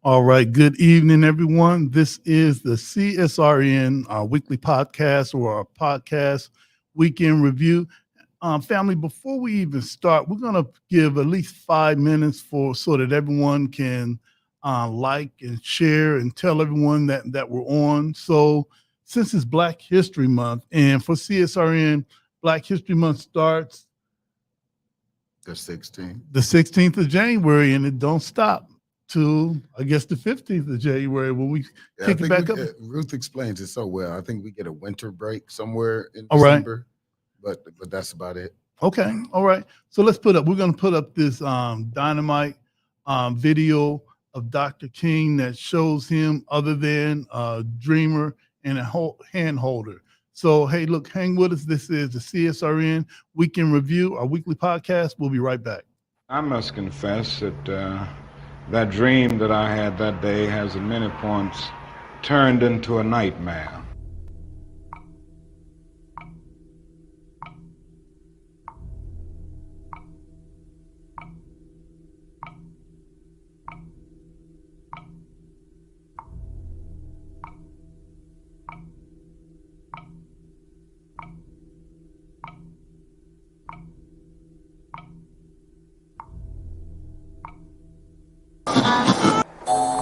All right. Good evening, everyone. This is the CSRN weekly podcast or our podcast weekend review. Family, before we even start, we're going to give at least 5 minutes so that everyone can like and share and tell everyone that we're on. So since it's Black History Month, and for CSRN, Black History Month starts the 16th of January, and it don't stop to, I guess, the 15th of January when we kick it back up. Ruth explains it so well. I think we get a winter break somewhere in December, but that's about it. Okay, all right. So we're going to put up this dynamite video of Dr. King that shows him other than a dreamer and a hand holder. So, hey, look, hang with us. This is the CSRN Weekend Review, our weekly podcast. We'll be right back. I must confess that that dream that I had that day has at many points turned into a nightmare.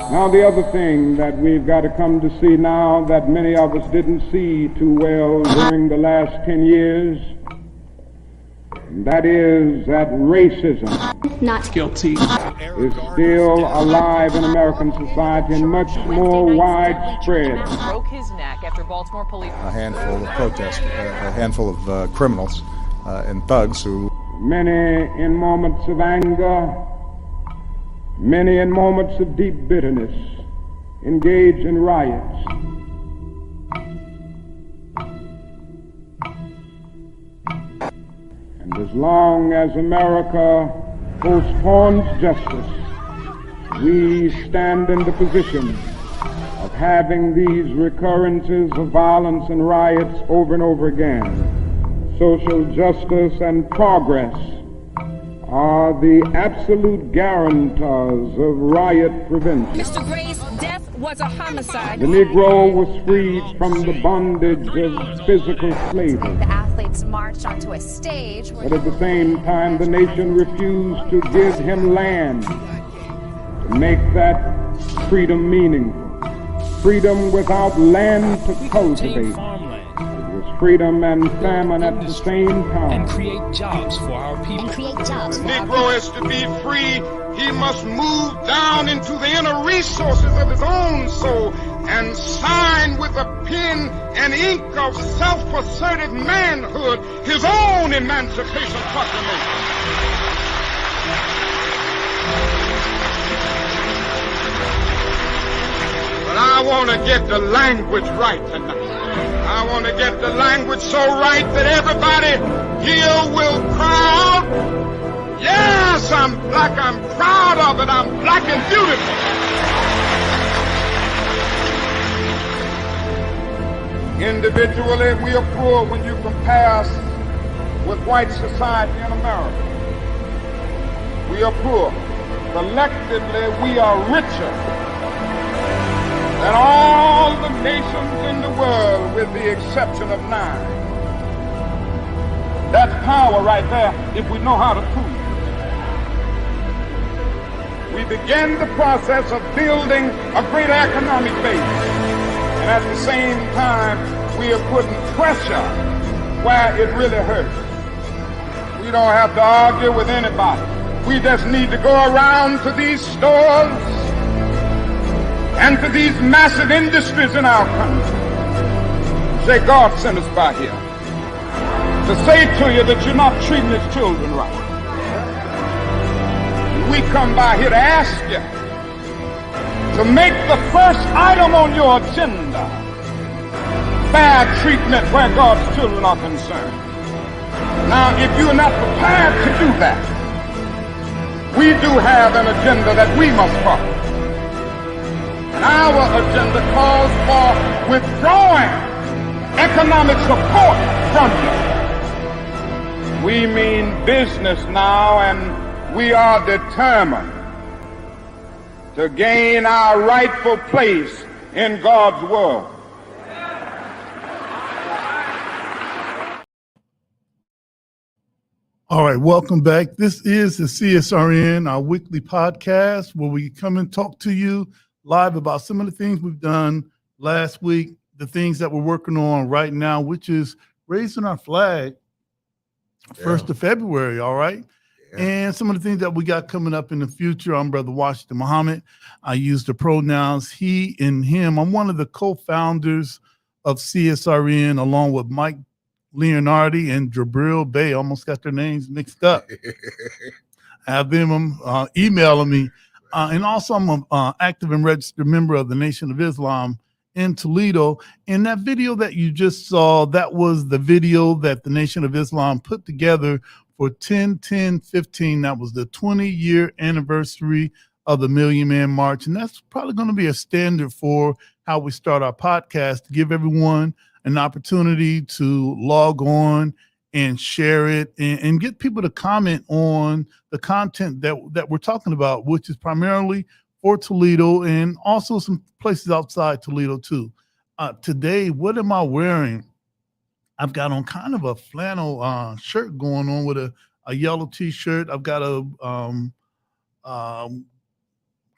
Now, the other thing that we've got to come to see now that many of us didn't see too well during the last 10 years, that is that racism not guilty is still alive in American society and much more widespread. Broke his neck after Baltimore police. A handful of protesters, a handful of criminals and thugs who... Many in moments of anger, many in moments of deep bitterness, engage in riots. And as long as America postpones justice, we stand in the position of having these recurrences of violence and riots over and over again. Social justice and progress are the absolute guarantors of riot prevention. Mr. Gray's death was a homicide. The Negro was freed from the bondage of physical slavery. The athletes marched onto a stage. But at the same time, the nation refused to give him land to make that freedom meaningful. Freedom without land to cultivate. Freedom and famine at the same time. And create jobs for our people. The Negro is to be free. He must move down into the inner resources of his own soul and sign with a pen and ink of self-assertive manhood his own Emancipation Proclamation. But I want to get the language right tonight. I want to get the language so right that everybody here will cry out, yes, I'm black, I'm proud of it, I'm black and beautiful. Individually, we are poor when you compare us with white society in America. We are poor. Collectively, we are richer than all the nations in the world with the exception of 9. That's power right there if we know how to prove it. We begin the process of building a greater economic base. And at the same time, we are putting pressure where it really hurts. We don't have to argue with anybody. We just need to go around to these stores and to these massive industries in our country. Say, God sent us by here to say to you that you're not treating his children right. We come by here to ask you to make the first item on your agenda fair treatment where God's children are concerned. Now, if you're not prepared to do that, we do have an agenda that we must follow. And our agenda calls for withdrawing economic support from you. We mean business now, and we are determined to gain our rightful place in God's world. All right, welcome back. This is the CSRN, our weekly podcast, where we come and talk to you live about some of the things we've done last week, the things that we're working on right now, which is raising our flag 1st of February, all right? Yeah. And some of the things that we got coming up in the future. I'm Brother Washington Muhammad. I use the pronouns he and him. I'm one of the co-founders of CSRN, along with Mike Leonardi and Jabril Bay. Almost got their names mixed up. I have them emailing me. And also, I'm an active and registered member of the Nation of Islam in Toledo. And that video that you just saw, that was the video that the Nation of Islam put together for 10-10-15. That was the 20-year anniversary of the Million Man March. And that's probably going to be a standard for how we start our podcast, to give everyone an opportunity to log on and share it and get people to comment on the content that we're talking about, which is primarily for Toledo and also some places outside Toledo too. Today, what am I wearing? I've got on kind of a flannel shirt going on with a yellow t-shirt. I've got a kind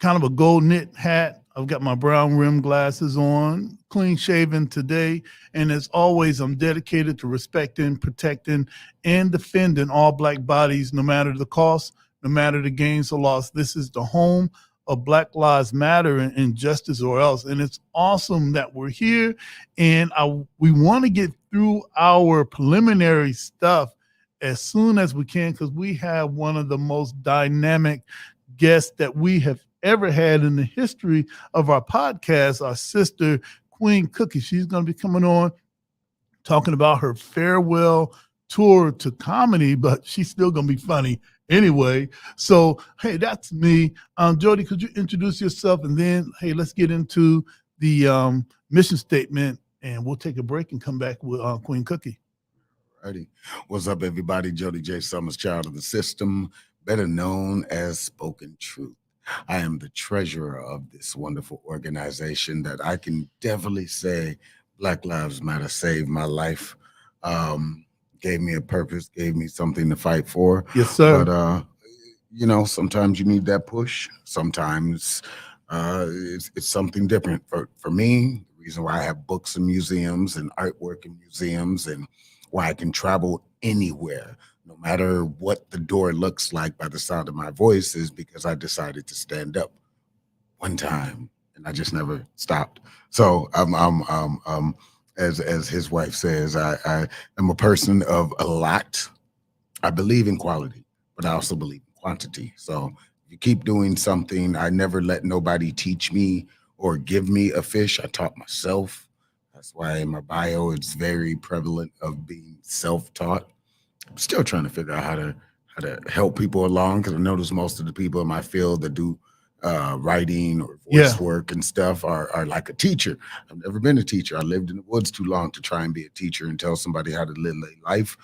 of a gold knit hat. I've got my brown rim glasses on, clean shaven today. And as always, I'm dedicated to respecting, protecting, and defending all Black bodies, no matter the cost, no matter the gains or loss. This is the home of Black Lives Matter and Justice or Else. And it's awesome that we're here. And we want to get through our preliminary stuff as soon as we can, because we have one of the most dynamic guests that we have ever had in the history of our podcast, our sister, Queen Cookie. She's going to be coming on talking about her farewell tour to comedy, but she's still going to be funny anyway. So, hey, that's me. Jody, could you introduce yourself? And then, hey, let's get into the mission statement, and we'll take a break and come back with Queen Cookie. Alrighty. What's up, everybody? Jody J. Summers, child of the system, better known as Spoken Truth. I am the treasurer of this wonderful organization that I can definitely say Black Lives Matter saved my life, gave me a purpose, gave me something to fight for. Yes, sir. But, you know, sometimes you need that push. Sometimes it's something different. For me, the reason why I have books in museums and artwork in museums and why I can travel anywhere, no matter what the door looks like by the sound of my voice, is because I decided to stand up one time and I just never stopped. So as his wife says, I am a person of a lot. I believe in quality, but I also believe in quantity. So you keep doing something. I never let nobody teach me or give me a fish. I taught myself. That's why in my bio, it's very prevalent of being self-taught. I'm still trying to figure out how to help people along, because I notice most of the people in my field that do writing or voice work and stuff are like a teacher. I've never been a teacher. I lived in the woods too long to try and be a teacher and tell somebody how to live their life.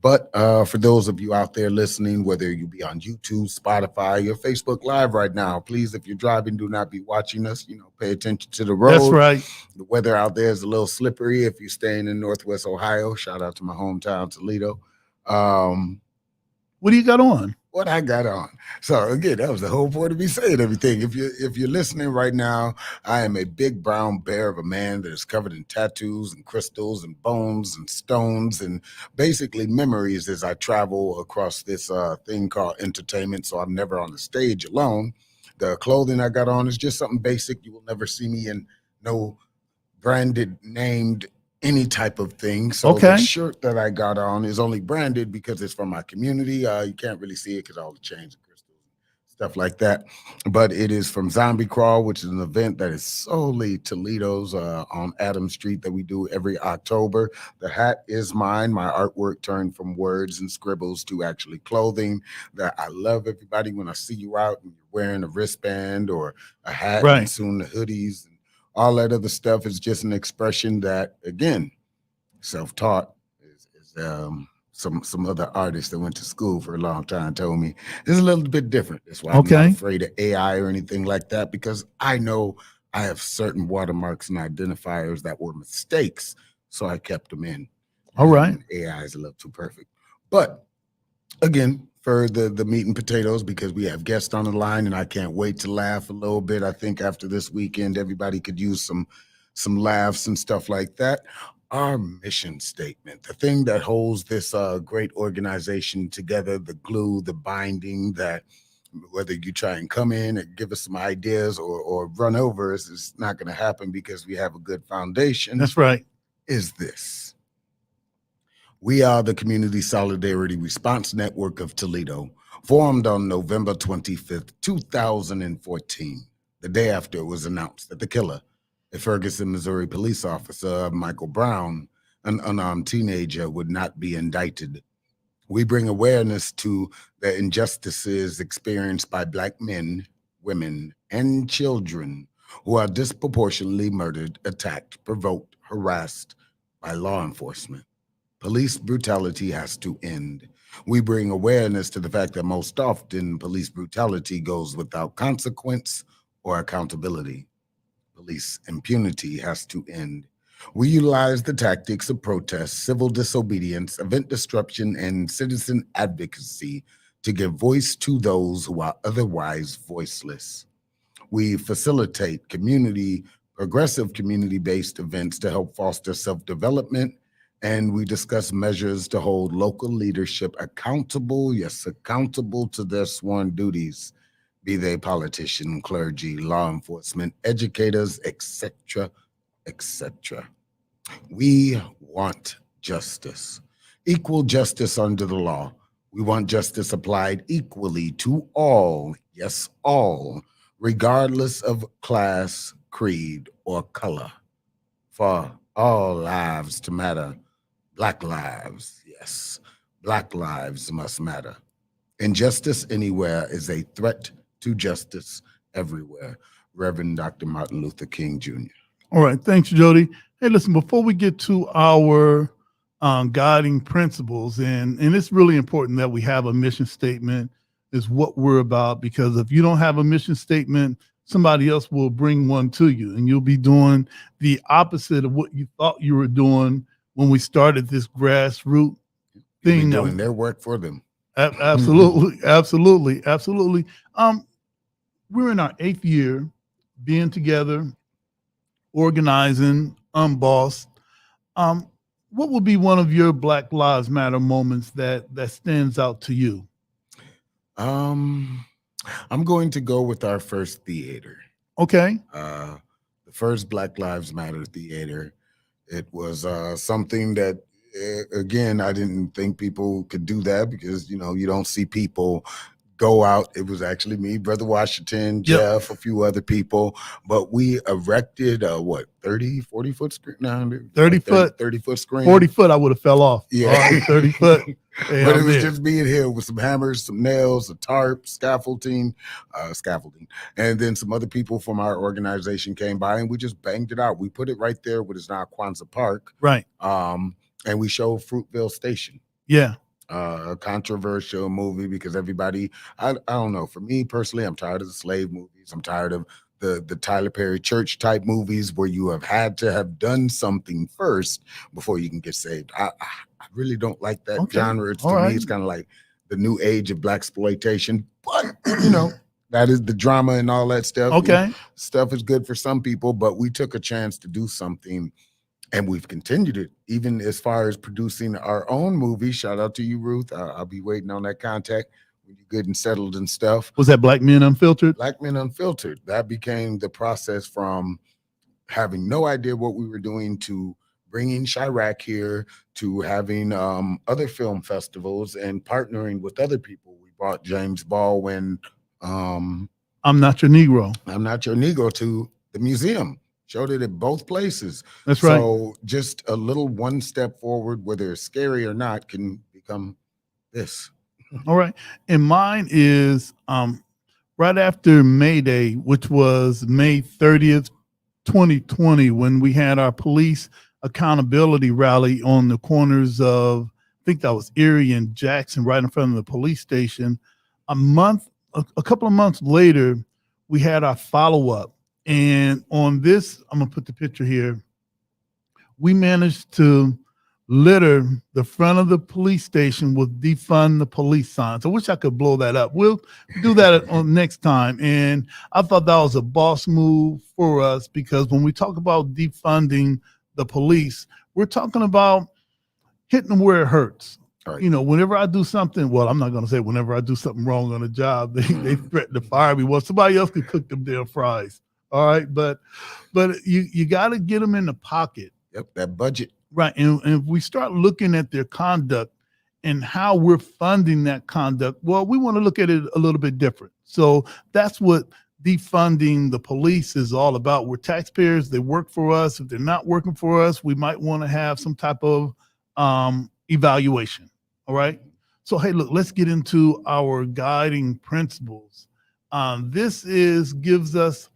But for those of you out there listening, whether you be on YouTube, Spotify, or Facebook Live right now, please, if you're driving, do not be watching us. You know, pay attention to the road. That's right. The weather out there is a little slippery if you're staying in Northwest Ohio. Shout out to my hometown, Toledo. What do you got on? What I got on. So again, that was the whole point of me saying everything. If you're listening right now, I am a big brown bear of a man that is covered in tattoos and crystals and bones and stones and basically memories as I travel across this thing called entertainment. So I'm never on the stage alone. The clothing I got on is just something basic. You will never see me in no branded, named any type of thing. So the shirt that I got on is only branded because it's from my community. You can't really see it because all the chains and crystals and stuff like that. But it is from Zombie Crawl, which is an event that is solely Toledo's on Adams Street that we do every October. The hat is mine. My artwork turned from words and scribbles to actually clothing. That I love everybody when I see you out and you're wearing a wristband or a hat, and soon the hoodies. All that other stuff is just an expression that, again, self-taught is some other artists that went to school for a long time told me it's a little bit different. That's why I'm Okay. not afraid of AI or anything like that, because I know I have certain watermarks and identifiers that were mistakes, so I kept them in. All right. And AI is a little too perfect. But again, for the meat and potatoes, because we have guests on the line and I can't wait to laugh a little bit. I think after this weekend, everybody could use some laughs and stuff like that. Our mission statement, the thing that holds this great organization together, the glue, the binding, that whether you try and come in and give us some ideas or run over us, it's not going to happen because we have a good foundation. That's right. Is this. We are the Community Solidarity Response Network of Toledo, formed on November 25th, 2014, the day after it was announced that the killer, a Ferguson, Missouri police officer, Michael Brown, an unarmed teenager, would not be indicted. We bring awareness to the injustices experienced by Black men, women, and children who are disproportionately murdered, attacked, provoked, harassed by law enforcement. Police brutality has to end. We bring awareness to the fact that most often police brutality goes without consequence or accountability. Police impunity has to end. We utilize the tactics of protest, civil disobedience, event disruption, and citizen advocacy to give voice to those who are otherwise voiceless. We facilitate progressive community-based events to help foster self-development, and we discuss measures to hold local leadership accountable, yes, accountable to their sworn duties, be they politician, clergy, law enforcement, educators, etc., etc. We want justice, equal justice under the law. We want justice applied equally to all, yes, all, regardless of class, creed, or color. For all lives to matter. Black lives, yes, Black lives must matter. Injustice anywhere is a threat to justice everywhere. Reverend Dr. Martin Luther King Jr. All right. Thanks, Jody. Hey, listen, before we get to our guiding principles, and it's really important that we have a mission statement is what we're about, because if you don't have a mission statement, somebody else will bring one to you, and you'll be doing the opposite of what you thought you were doing when we started this grassroots thing. Doing their work for them. Absolutely, absolutely, absolutely. We're in our 8th year being together, organizing, unbossed. What would be one of your Black Lives Matter moments that stands out to you? I'm going to go with our first theater. Okay. The first Black Lives Matter theater. It was something that, again, I didn't think people could do that because, you know, you don't see people go out. It was actually me, Brother Washington, Jeff, a few other people, but we erected 40 foot screen? No, 30 foot, 30 foot screen. 40 foot, I would have fell off. Yeah. 30 foot. Hey, but it was just being here with some hammers, some nails, a tarp, scaffolding, and then some other people from our organization came by and we just banged it out. We put it right there what is now Kwanzaa Park. Right. And we showed Fruitville Station. Yeah. A controversial movie because everybody, I don't know, for me personally, I'm tired of the slave movies. I'm tired of the Tyler Perry church type movies where you have had to have done something first before you can get saved. I really don't like that genre. To me, it's kind of like the new age of blaxploitation, but you know, that is the drama and all that stuff. Okay. Stuff is good for some people, but we took a chance to do something. And we've continued it, even as far as producing our own movie. Shout out to you, Ruth. I'll be waiting on that contact when you're good and settled and stuff. Was that Black Men Unfiltered? Black Men Unfiltered. That became the process from having no idea what we were doing to bringing Chirac here to having other film festivals and partnering with other people. We brought James Baldwin. I'm Not Your Negro. I'm Not Your Negro to the museum. Showed it at both places. That's right. So just a little one step forward, whether it's scary or not, can become this. All right. And mine is right after May Day, which was May 30th, 2020, when we had our police accountability rally on the corners of think that was Erie and Jackson, right in front of the police station. A couple of months later, we had our follow-up. And on this, I'm going to put the picture here. We managed to litter the front of the police station with defund the police signs. I wish I could blow that up. We'll do that on next time. And I thought that was a boss move for us, because when we talk about defunding the police, we're talking about hitting them where it hurts. Right. You know, whenever I do something, well, I'm not going to say whenever I do something wrong on a job, they threaten to fire me. Well, somebody else could cook them damn fries. All right. But you got to get them in the pocket. Yep. That budget. Right. And if we start looking at their conduct and how we're funding that conduct, well, we want to look at it a little bit different. So that's what defunding the police is all about. We're taxpayers. They work for us. If they're not working for us, we might want to have some type of evaluation. All right. So, hey, look, let's get into our guiding principles. This gives us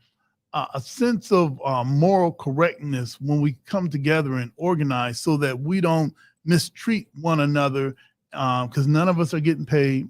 a sense of moral correctness when we come together and organize, so that we don't mistreat one another, because none of us are getting paid.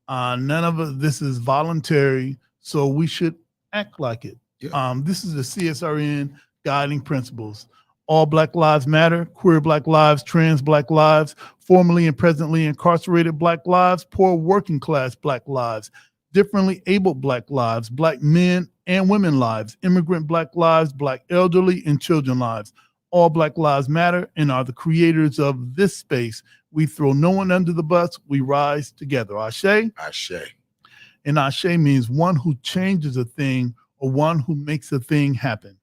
This is voluntary, so we should act like it. Yeah. This is the CSRN guiding principles. All Black lives matter, queer Black lives, trans Black lives, formerly and presently incarcerated Black lives, poor working class Black lives, differently abled Black lives, Black men and women lives, immigrant Black lives, Black elderly and children lives. All Black lives matter and are the creators of this space. We throw no one under the bus. We rise together. Ashe? Ashe. And Ashe means one who changes a thing or one who makes a thing happen.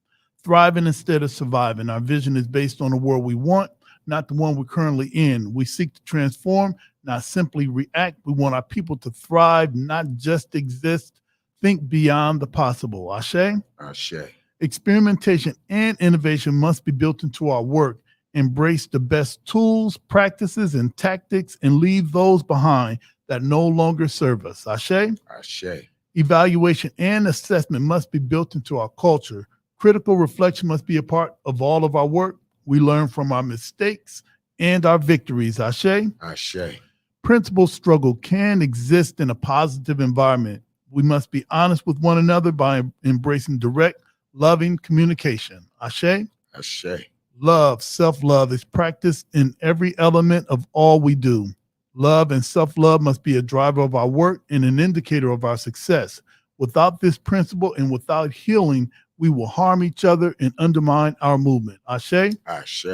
Thriving instead of surviving. Our vision is based on the world we want, not the one we're currently in. We seek to transform, not simply react. We want our people to thrive, not just exist. Think beyond the possible. Ashe? Ashe. Experimentation and innovation must be built into our work. Embrace the best tools, practices, and tactics, and leave those behind that no longer serve us. Ashe? Ashe. Evaluation and assessment must be built into our culture. Critical reflection must be a part of all of our work. We learn from our mistakes and our victories. Ashe? Ashe. Principal struggle can exist in a positive environment. We must be honest with one another by embracing direct, loving communication. Ashe? Ashe. Love, self-love is practiced in every element of all we do. Love and self-love must be a driver of our work and an indicator of our success. Without this principle and without healing, we will harm each other and undermine our movement. Ashe? Ashe.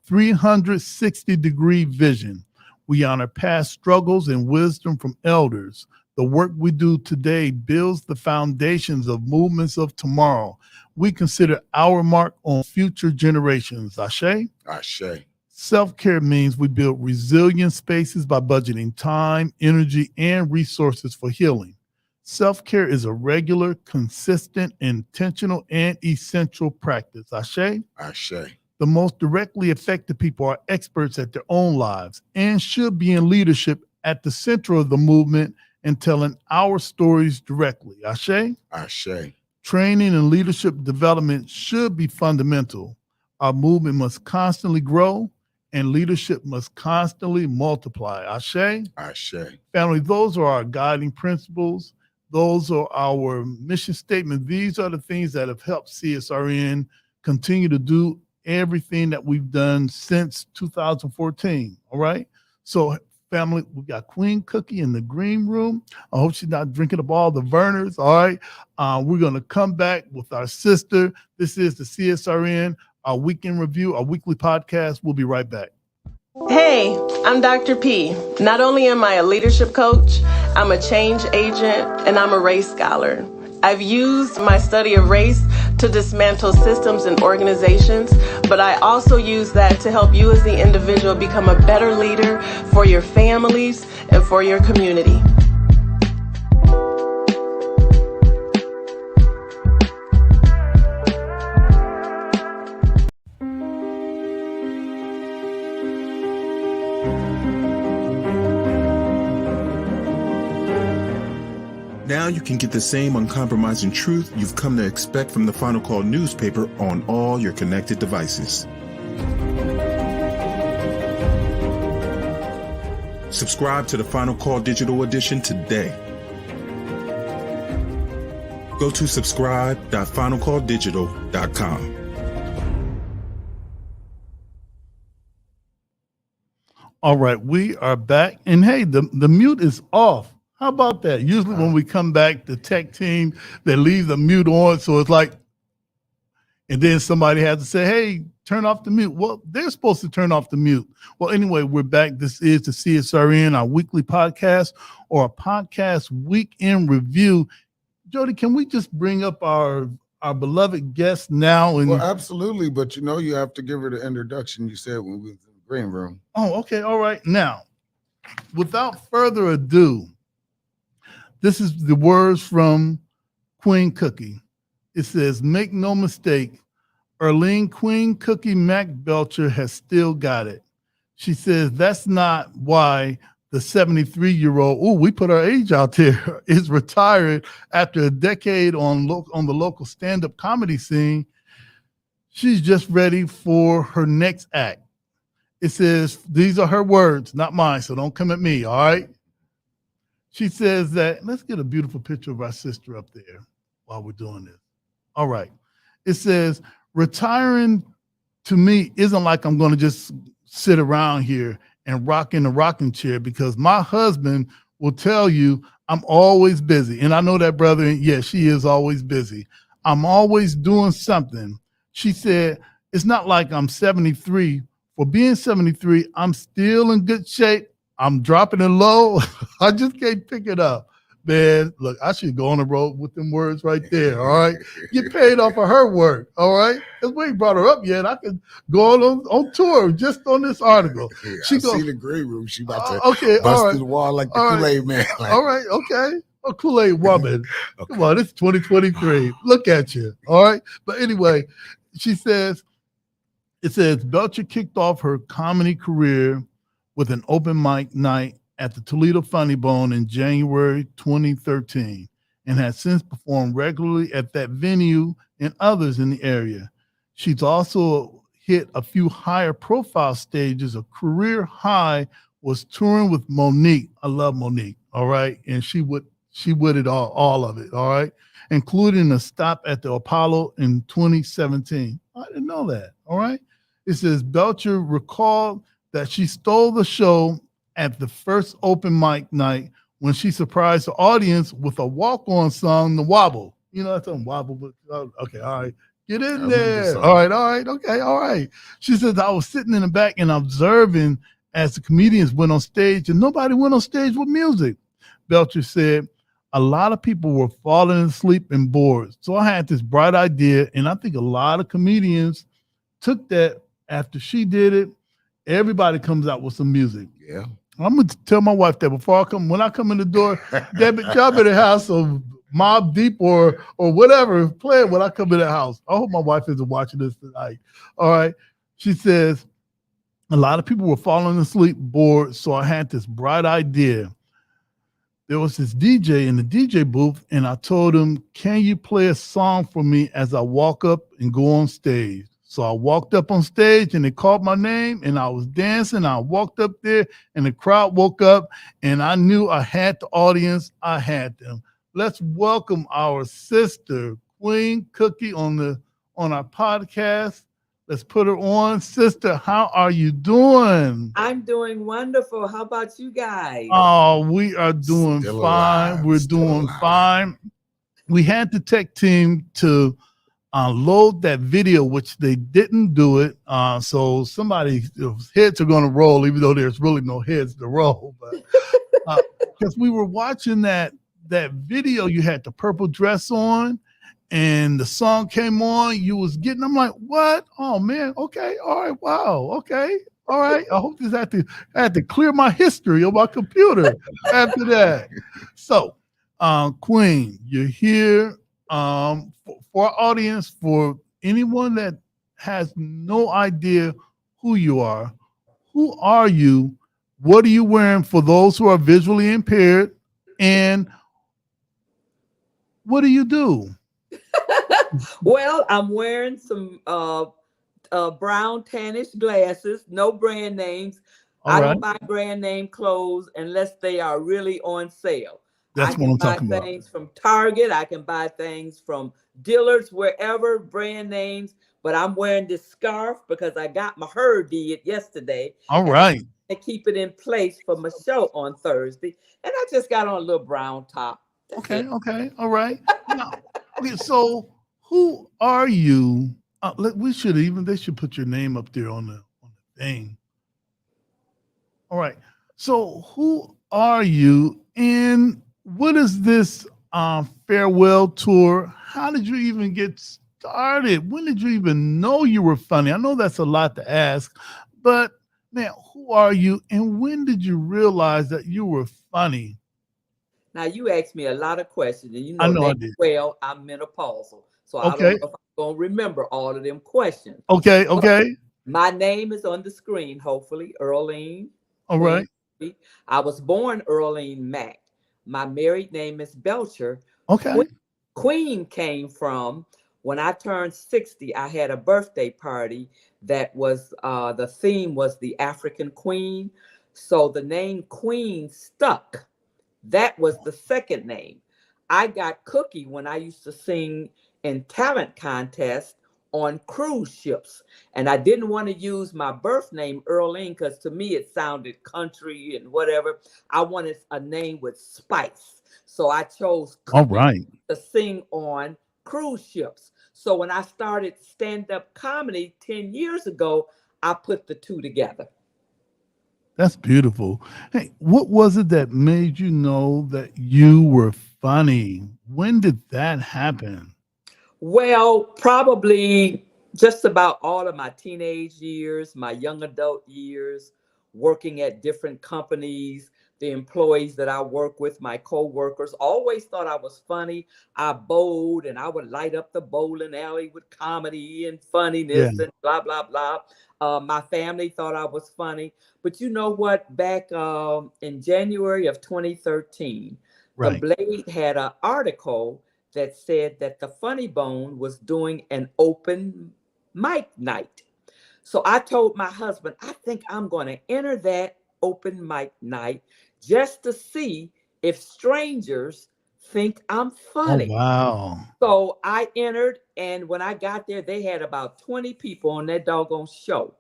360-degree vision. We honor past struggles and wisdom from elders. The work we do today builds the foundations of movements of tomorrow. We consider our mark on future generations. Ashe? Ashe. Self-care means we build resilient spaces by budgeting time, energy, and resources for healing. Self-care is a regular, consistent, intentional, and essential practice. Ashe? Ashe. The most directly affected people are experts at their own lives and should be in leadership at the center of the movement and telling our stories directly. Ashe? Ashe. Training and leadership development should be fundamental. Our movement must constantly grow and leadership must constantly multiply. Ashe? Ashe. Family, those are our guiding principles. Those are our mission statement. These are the things that have helped CSRN continue to do everything that we've done since 2014. All right. So, family, we got Queen Cookie in the green room. I hope she's not drinking up all the Vernors. All right. We're going to come back with our sister. This is the CSRN, our weekend review, our weekly podcast. We'll be right back. Hey, I'm Dr. P. Not only am I a leadership coach, I'm a change agent, and I'm a race scholar. I've used my study of race to dismantle systems and organizations, but I also use that to help you as the individual become a better leader for your families and for your community. Now you can get the same uncompromising truth you've come to expect from the Final Call newspaper on all your connected devices. Subscribe to the Final Call Digital Edition today. Go to subscribe.finalcalldigital.com. All right, we are back. And hey, the mute is off. How about that? Usually when we come back, the tech team, they leave the mute on. So it's like, and then somebody has to say, hey, turn off the mute. Well, they're supposed to turn off the mute. Well, anyway, we're back. This is the CSRN, our weekly podcast or a podcast week in review. Jody, can we just bring up our beloved guest now? And well, absolutely. But you have to give her the introduction you said when we was in the green room. Oh, okay. All right. Now, without further ado, this is the words from Queen Cookie. It says, make no mistake, Earlean Queen Cookie Mack Belcher has still got it. She says that's not why the 73-year-old, we put our age out there, is retired after a decade on the local stand-up comedy scene. She's just ready for her next act. It says, these are her words, not mine, so don't come at me, all right? She says that, let's get a beautiful picture of our sister up there while we're doing this. All right. It says, retiring to me isn't like I'm going to just sit around here and rock in the rocking chair, because my husband will tell you I'm always busy. And I know that, brother. And yes, she is always busy. I'm always doing something. She said, it's not like I'm 73. For being 73, I'm still in good shape. I'm dropping it low. I just can't pick it up. Man, look, I should go on the road with them words right there, all right? Get paid off of her work, all right? Because we ain't brought her up yet. I can go on tour just on this article. Yeah, She see the green room. She about to bust all right. through the wall like the Kool-Aid man. All right, okay. A Kool-Aid woman. Okay. Come on, it's 2023. Look at you, all right? But anyway, she says, it says, Belcher kicked off her comedy career with an open mic night at the Toledo Funny Bone in January 2013 and has since performed regularly at that venue and others in the area. She's also hit a few higher profile stages. A career high was touring with Monique. I love Monique, all right? And she would it all of it, all right? Including a stop at the Apollo in 2017. I didn't know that, all right? It says Belcher recalled that she stole the show at the first open mic night when she surprised the audience with a walk-on song, The Wobble. You know, that's a wobble, but okay, all right. Get in there. All right, okay, all right. She says, I was sitting in the back and observing as the comedians went on stage, and nobody went on stage with music. Belcher said, a lot of people were falling asleep and bored. So I had this bright idea, and I think a lot of comedians took that after she did it. Everybody comes out with some music. Yeah. I'm gonna tell my wife that when I come in the door, y'all better have some Mobb Deep or whatever playing when I come in the house. I hope my wife isn't watching this tonight. All right. She says, a lot of people were falling asleep bored, so I had this bright idea. There was this DJ in the DJ booth, and I told him, can you play a song for me as I walk up and go on stage? So I walked up on stage and they called my name and I was dancing. I walked up there and the crowd woke up and I knew I had the audience. I had them. Let's welcome our sister, Queen Cookie, on our podcast. Let's put her on. Sister, how are you doing? I'm doing wonderful. How about you guys? Oh, we are doing Still fine. alive. We're Still doing alive. fine. We had the tech team to load that video, which they didn't do it. So somebody's heads are going to roll, even though there's really no heads to roll. But because we were watching that video, you had the purple dress on, and the song came on. You was getting. I'm like, what? Oh man. Okay. All right. Wow. Okay. All right. I hope this I had to clear my history on my computer after that. So, Queen, you're here. For our audience, for anyone that has no idea who you are you? What are you wearing for those who are visually impaired? And what do you do? Well, I'm wearing some brown tannish glasses, no brand names. All I right. don't buy brand name clothes unless they are really on sale. I That's what can I'm buy talking about. things from Target. I can buy things from Dillard's, wherever, brand names. But I'm wearing this scarf because I got my hair did yesterday. All And right. I keep it in place for my show on Thursday. And I just got on a little brown top. That's Okay. it. Okay. All right. Now, okay. So, who are you? They should put your name up there on the thing. All right. So, who are you, and what is this farewell tour? How did you even get started? When did you even know you were funny? I know that's a lot to ask, but man, who are you, and when did you realize that you were funny? Now you asked me a lot of questions, and you I know know I that did. well I'm menopausal, so I don't Okay. know if I'm gonna remember all of them questions. Okay. But Okay. my name is on the screen, hopefully. Earlean All Queen. right. I was born Earlean Mack. My married name is Belcher. Okay. Queen came from when I turned 60. I had a birthday party that was the theme was the African Queen. So the name Queen stuck. That was the second name. I got Cookie when I used to sing in talent contests on cruise ships. And I didn't want to use my birth name, Earlean, because to me it sounded country and whatever. I wanted a name with spice. So I chose All Cookie right. to sing on cruise ships. So when I started stand-up comedy 10 years ago, I put the two together. That's beautiful. Hey, what was it that made you know that you were funny? When did that happen? Well, probably just about all of my teenage years, my young adult years, working at different companies, the employees that I work with, my co-workers, always thought I was funny. I bowled and I would light up the bowling alley with comedy and Yeah. funniness and blah, blah, blah. My family thought I was funny. But you know what? Back in January of 2013, the Right. Blade had an article that said that the Funny Bone was doing an open mic night. So I told my husband, I think I'm going to enter that open mic night just to see if strangers think I'm Oh, funny. wow. So I entered, and when I got there, they had about 20 people on that doggone show.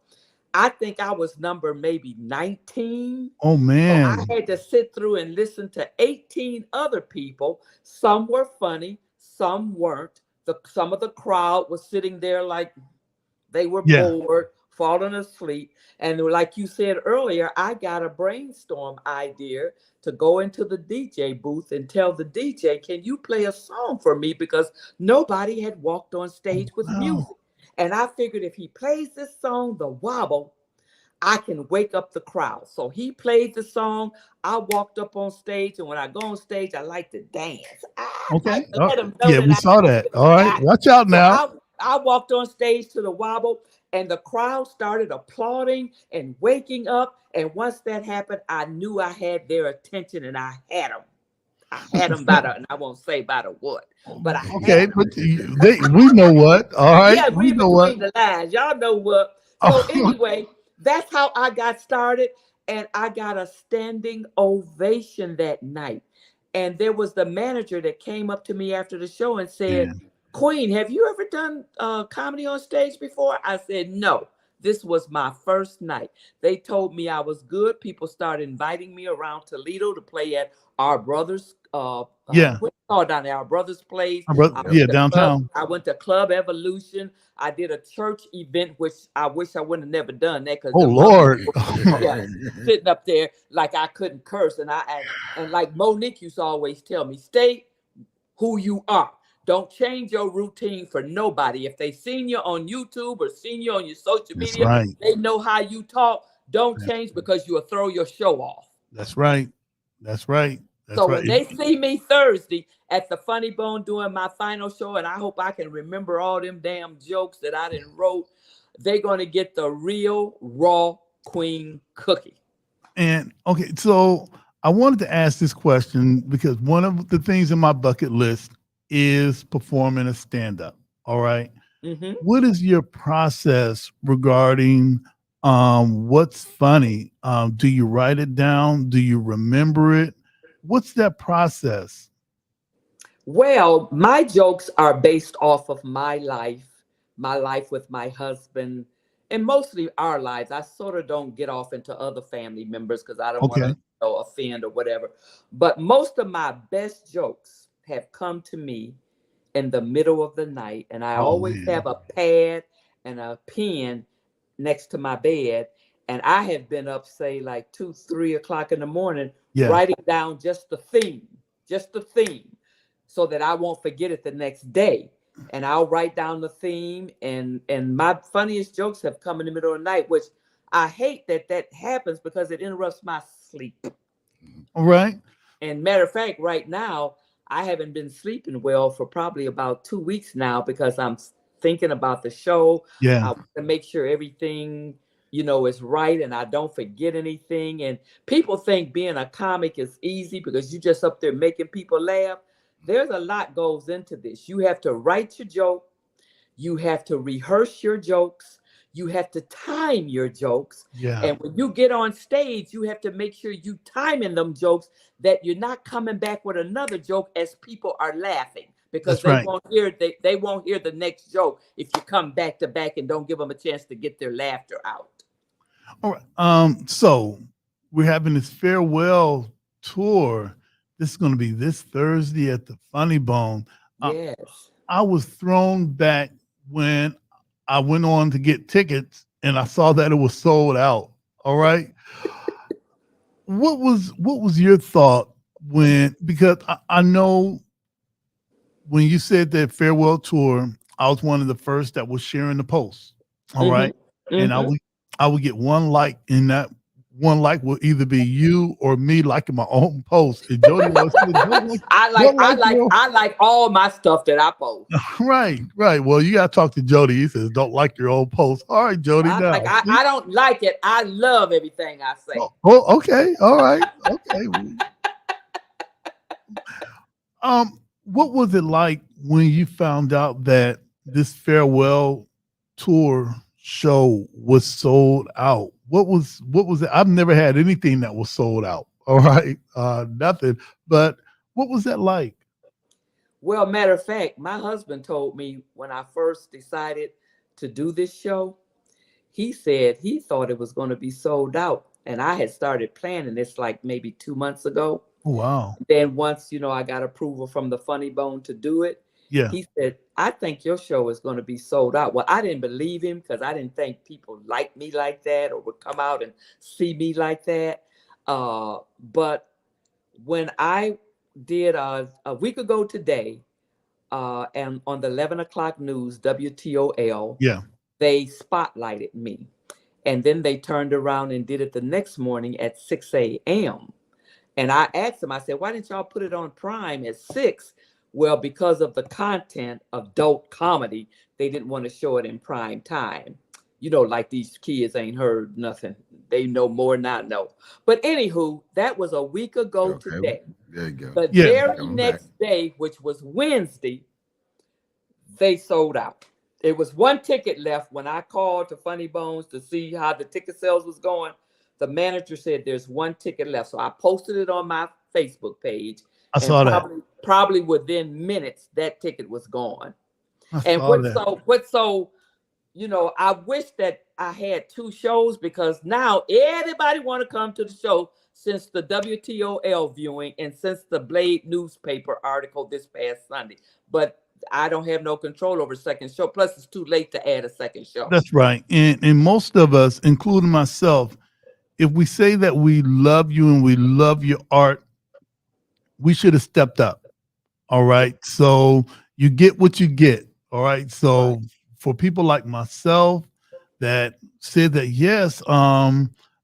I think I was number maybe 19. Oh, So I man. had to sit through and listen to 18 other people. Some were funny, some weren't. Some of the crowd was sitting there like they were Yeah. bored, falling asleep. And like you said earlier, I got a brainstorm idea to go into the DJ booth and tell the DJ, can you play a song for me? Because nobody had walked on stage with Wow. music. And I figured if he plays this song, The Wobble, I can wake up the crowd. So he played the song. I walked up on stage, and when I go on stage, I like to dance. I Okay. like to let them know Yeah, that we I saw that. All right. got it. Watch out So now. I walked on stage to the wobble, and the crowd started applauding and waking up. And once that happened, I knew I had their attention, and I had them. I had them by the, and I won't say by the what, but I Okay, had them. but we know what. All right. Yeah, We read know what. between the lines. Y'all know what. So anyway, that's how I got started. And I got a standing ovation that night. And there was the manager that came up to me after the show and said, Yeah. Queen, have you ever done comedy on stage before? I said, no. This was my first night. They told me I was good. People started inviting me around Toledo to play at our brothers' Yeah. what's it called down there? Our brothers' place. My brother, yeah, downtown. I went to Club Evolution. I did a church event, which I wish I wouldn't have never done that because Oh, Lord. yeah, sitting up there like I couldn't curse, and and like Monique used to always tell me, stay who you are. Don't change your routine for nobody. If they seen you on YouTube or seen you on your social That's media, right. they know how you talk. Don't change because you'll throw your show off. That's right. That's right. That's So right. when they see me Thursday at the Funny Bone doing my final show, and I hope I can remember all them damn jokes that I didn't wrote, they're going to get the real raw Queen Cookie. And okay, so I wanted to ask this question because one of the things in my bucket list is performing a stand-up. All right. Mm-hmm. What is your process regarding What's funny? Do you write it down? Do you remember it? What's that process? Well, my jokes are based off of my life with my husband, and mostly our lives. I sort of don't get off into other family members because I don't want Okay. to offend or whatever. But most of my best jokes have come to me in the middle of the night, and I Oh always man. have a pad and a pen next to my bed. And I have been up, say, like 2, 3 o'clock in the morning, Yeah. writing down just the theme, so that I won't forget it the next day. And I'll write down the theme, and my funniest jokes have come in the middle of the night, which I hate that happens because it interrupts my sleep. All right. And matter of fact, right now, I haven't been sleeping well for probably about 2 weeks now because I'm thinking about the show. I Yeah. want to make sure everything, is right and I don't forget anything. And people think being a comic is easy because you're just up there making people laugh. There's a lot goes into this. You have to write your joke. You have to rehearse your jokes. You have to time your jokes. Yeah. And when you get on stage, you have to make sure you timing them jokes that you're not coming back with another joke as people are laughing, because That's right. they won't hear the next joke if you come back to back and don't give them a chance to get their laughter out. All right. So we're having this farewell tour. This is going to be this Thursday at the Funny Bone. Yes. I was thrown back when I went on to get tickets and I saw that it was sold out. All right. What was your thought because I know when you said that farewell tour, I was one of the first that was sharing the post. All right. And I would get one like, in that one like will either be you or me liking my own post. And Jody was I like all my stuff that I post. Right. Well, you gotta talk to Jody. He says, don't like your old post. All right, Jody. I don't like it. I love everything I say. Oh, okay. All right. Okay. What was it like when you found out that this farewell tour show was sold out? What was it? I've never had anything that was sold out. All right. Nothing. But what was that like? Well, matter of fact, my husband told me when I first decided to do this show, he said he thought it was going to be sold out. And I had started planning this like maybe 2 months ago. Oh, wow. Then once, I got approval from the Funny Bone to do it. Yeah. He said, I think your show is going to be sold out. Well, I didn't believe him because I didn't think people like me like that or would come out and see me like that. But when I did a week ago today, and on the 11 o'clock news, WTOL, yeah, they spotlighted me. And then they turned around and did it the next morning at 6 a.m. And I asked them, I said, why didn't y'all put it on Prime at 6? Well, because of the content of adult comedy, they didn't want to show it in prime time. Like these kids ain't heard nothing. They know more than I know. But anywho, that was a week ago today. There you go. The very next day, which was Wednesday, they sold out. There was one ticket left. When I called to Funny Bones to see how the ticket sales was going, the manager said there's one ticket left. So I posted it on my Facebook page. I saw that. Probably within minutes, that ticket was gone. I wish that I had 2 shows, because now everybody want to come to the show since the WTOL viewing and since the Blade newspaper article this past Sunday. But I don't have no control over second show. Plus, it's too late to add a second show. That's right. And most of us, including myself, if we say that we love you and we love your art, we should have stepped up. All right. So you get what you get. All right. So for people like myself that said that, yes,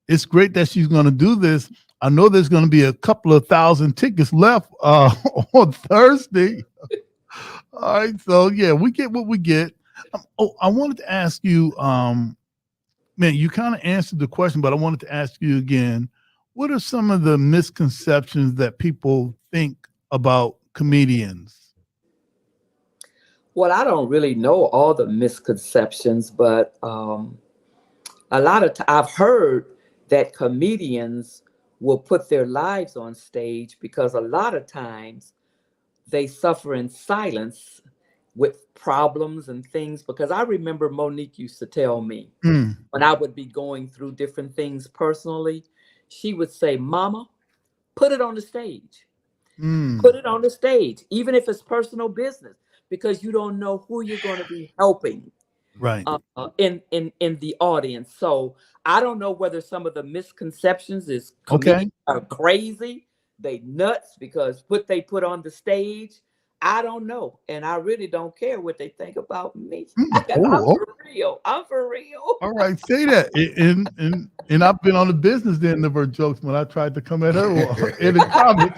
it's great that she's going to do this. I know there's going to be a couple of thousand tickets left on Thursday. All right. So, yeah, we get what we get. I wanted to ask you, man, you kind of answered the question, but I wanted to ask you again, what are some of the misconceptions that people think about comedians? Well, I don't really know all the misconceptions, but A lot of I've heard that comedians will put their lives on stage because a lot of times they suffer in silence with problems and things. Because I remember Monique used to tell me when I would be going through different things personally, she would say, Mama, put it on the stage. Put it on the stage, even if it's personal business, because you don't know who you're going to be helping. Right. In the audience. So I don't know whether some of the misconceptions is Okay. comedians are crazy, they nuts because what they put on the stage. I don't know, and I really don't care what they think about me. I'm for real. I'm for real. All right, say that. And I've been on the business end of her jokes when I tried to come at her in the comments.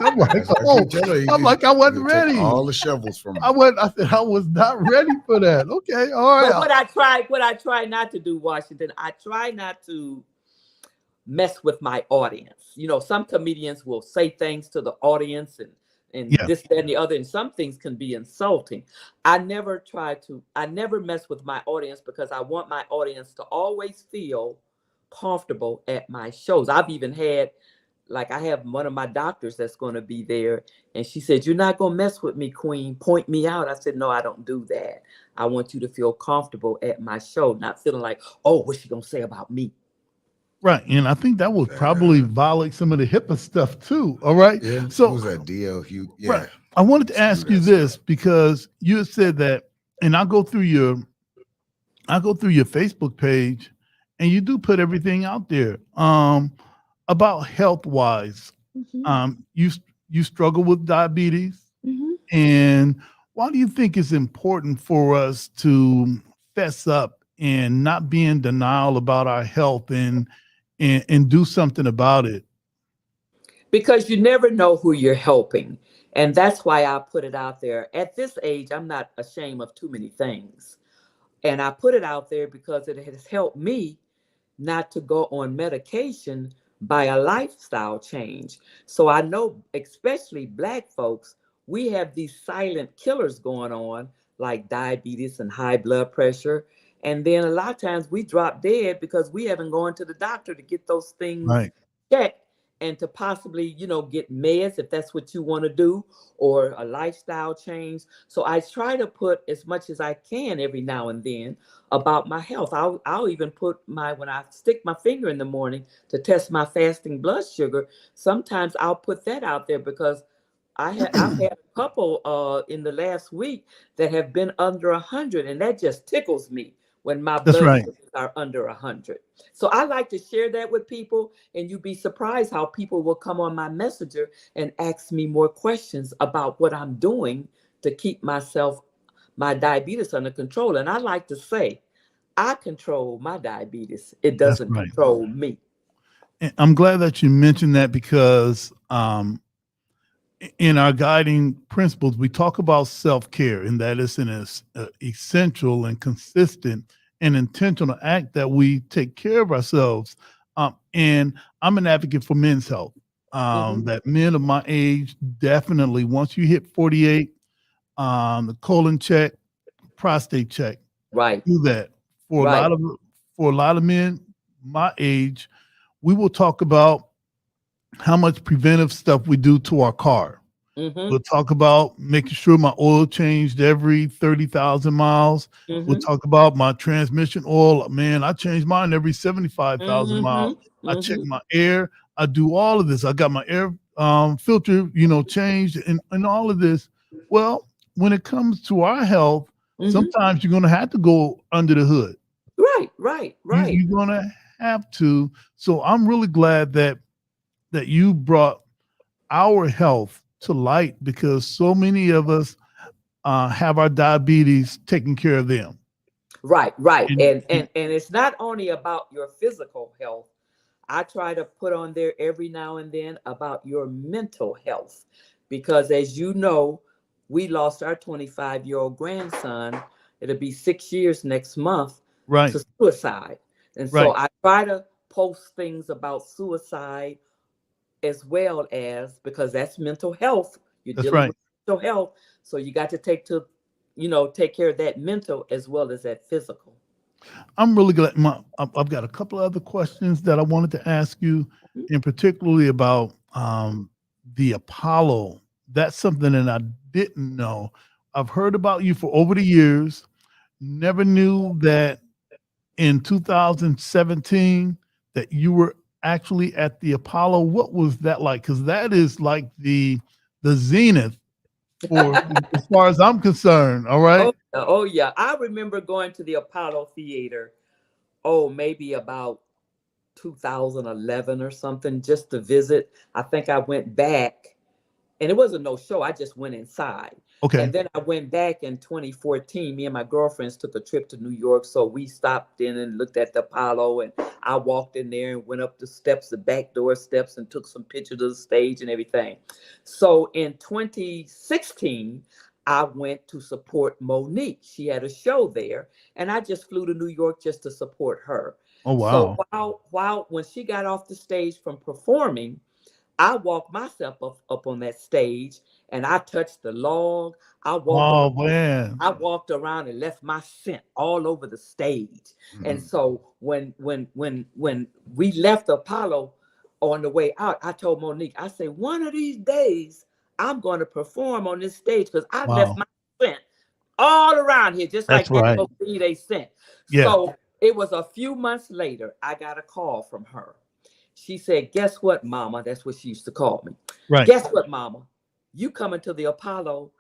I'm like, I wasn't ready. All the shovels from her. I said I was not ready for that. Okay, all right. But what I try not to do, Washington, I try not to mess with my audience. You know, some comedians will say things to the audience and this, that, and the other, and some things can be insulting. I never mess with my audience because I want my audience to always feel comfortable at my shows. I've even had, like, I have one of my doctors that's going to be there, and she said, "You're not going to mess with me, Queen. Point me out." I said, "No, I don't do that. I want you to feel comfortable at my show, not feeling like, oh, what's she going to say about me?" Right, and I think that would probably violate some of the HIPAA stuff too. All right, yeah. So what was that deal? Yeah. Right. I wanted to ask you this because you had said that, and I go through your Facebook page, and you do put everything out there about health wise. You struggle with diabetes, and why do you think it's important for us to fess up and not be in denial about our health and do something about it? Because you never know who you're helping. And that's why I put it out there. At this age, I'm not ashamed of too many things. And I put it out there because it has helped me not to go on medication by a lifestyle change. So I know, especially Black folks, we have these silent killers going on, like diabetes and high blood pressure. And then a lot of times we drop dead because we haven't gone to the doctor to get those things checked and to possibly, get meds if that's what you want to do, or a lifestyle change. So I try to put as much as I can every now and then about my health. I'll even put when I stick my finger in the morning to test my fasting blood sugar, sometimes I'll put that out there because I've had a couple in the last week that have been under 100, and that just tickles me when my blood sugars are under 100. So I like to share that with people, and you'd be surprised how people will come on my messenger and ask me more questions about what I'm doing to keep my diabetes under control. And I like to say, I control my diabetes. It doesn't control me. And I'm glad that you mentioned that because in our guiding principles, we talk about self-care, and that is an essential and consistent and intentional act that we take care of ourselves. And I'm an advocate for men's health. That men of my age, definitely, once you hit 48, the colon check, prostate check, do that. For a lot of men my age, we will talk about how much preventive stuff we do to our car. We'll talk about making sure my oil changed every 30,000 miles. We'll talk about my transmission oil. Man, I change mine every 75,000 miles. I check my air. I do all of this. I got my air filter, changed and all of this. Well, when it comes to our health, sometimes you're going to have to go under the hood. Right. You're going to have to. So I'm really glad that you brought our health to light, because so many of us have our diabetes taking care of them. Right. And it's not only about your physical health. I try to put on there every now and then about your mental health, because as you know, we lost our 25-year-old grandson. It'll be 6 years next month to suicide. And so I try to post things about suicide as well as, because that's mental health. You're dealing with mental health. So you got to take care of that mental as well as that physical. I'm really glad. I've got a couple of other questions that I wanted to ask you, and particularly about the Apollo. That's something that I didn't know. I've heard about you for over the years. Never knew that in 2017 that you were actually at the Apollo. What was that like? Because that is like the zenith for as far as I'm concerned. All right. Oh yeah. I remember going to the Apollo Theater, maybe about 2011 or something, just to visit. I think I went back, and it wasn't no show. I just went inside. Okay. And then I went back in 2014. Me and my girlfriends took a trip to New York. So we stopped in and looked at the Apollo, and I walked in there and went up the steps, the back door steps, and took some pictures of the stage and everything. So in 2016, I went to support Monique. She had a show there, and I just flew to New York just to support her. Oh, wow. So when she got off the stage from performing, I walked myself up on that stage, and I touched the log. I walked around and left my scent all over the stage. Mm-hmm. And so when we left Apollo on the way out, I told Monique, I say, one of these days I'm going to perform on this stage because I left my scent all around here, just like they scent. Yeah. So it was a few months later, I got a call from her. She said, guess what, Mama? That's what she used to call me. Right. Guess what, Mama? You coming to the Apollo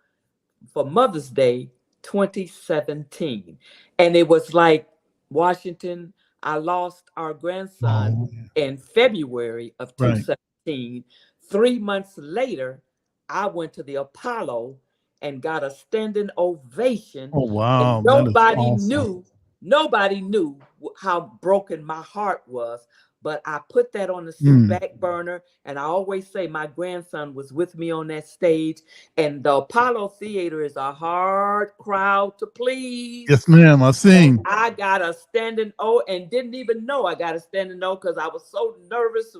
for Mother's Day 2017. And it was like, Washington, I lost our grandson in February of 2017. Right. 3 months later, I went to the Apollo and got a standing ovation. Oh, wow. And nobody knew how broken my heart was. But I put that on the back burner, and I always say my grandson was with me on that stage. And the Apollo Theater is a hard crowd to please. Yes, ma'am. I've seen. And I got a standing O, and didn't even know I got a standing O because I was so nervous.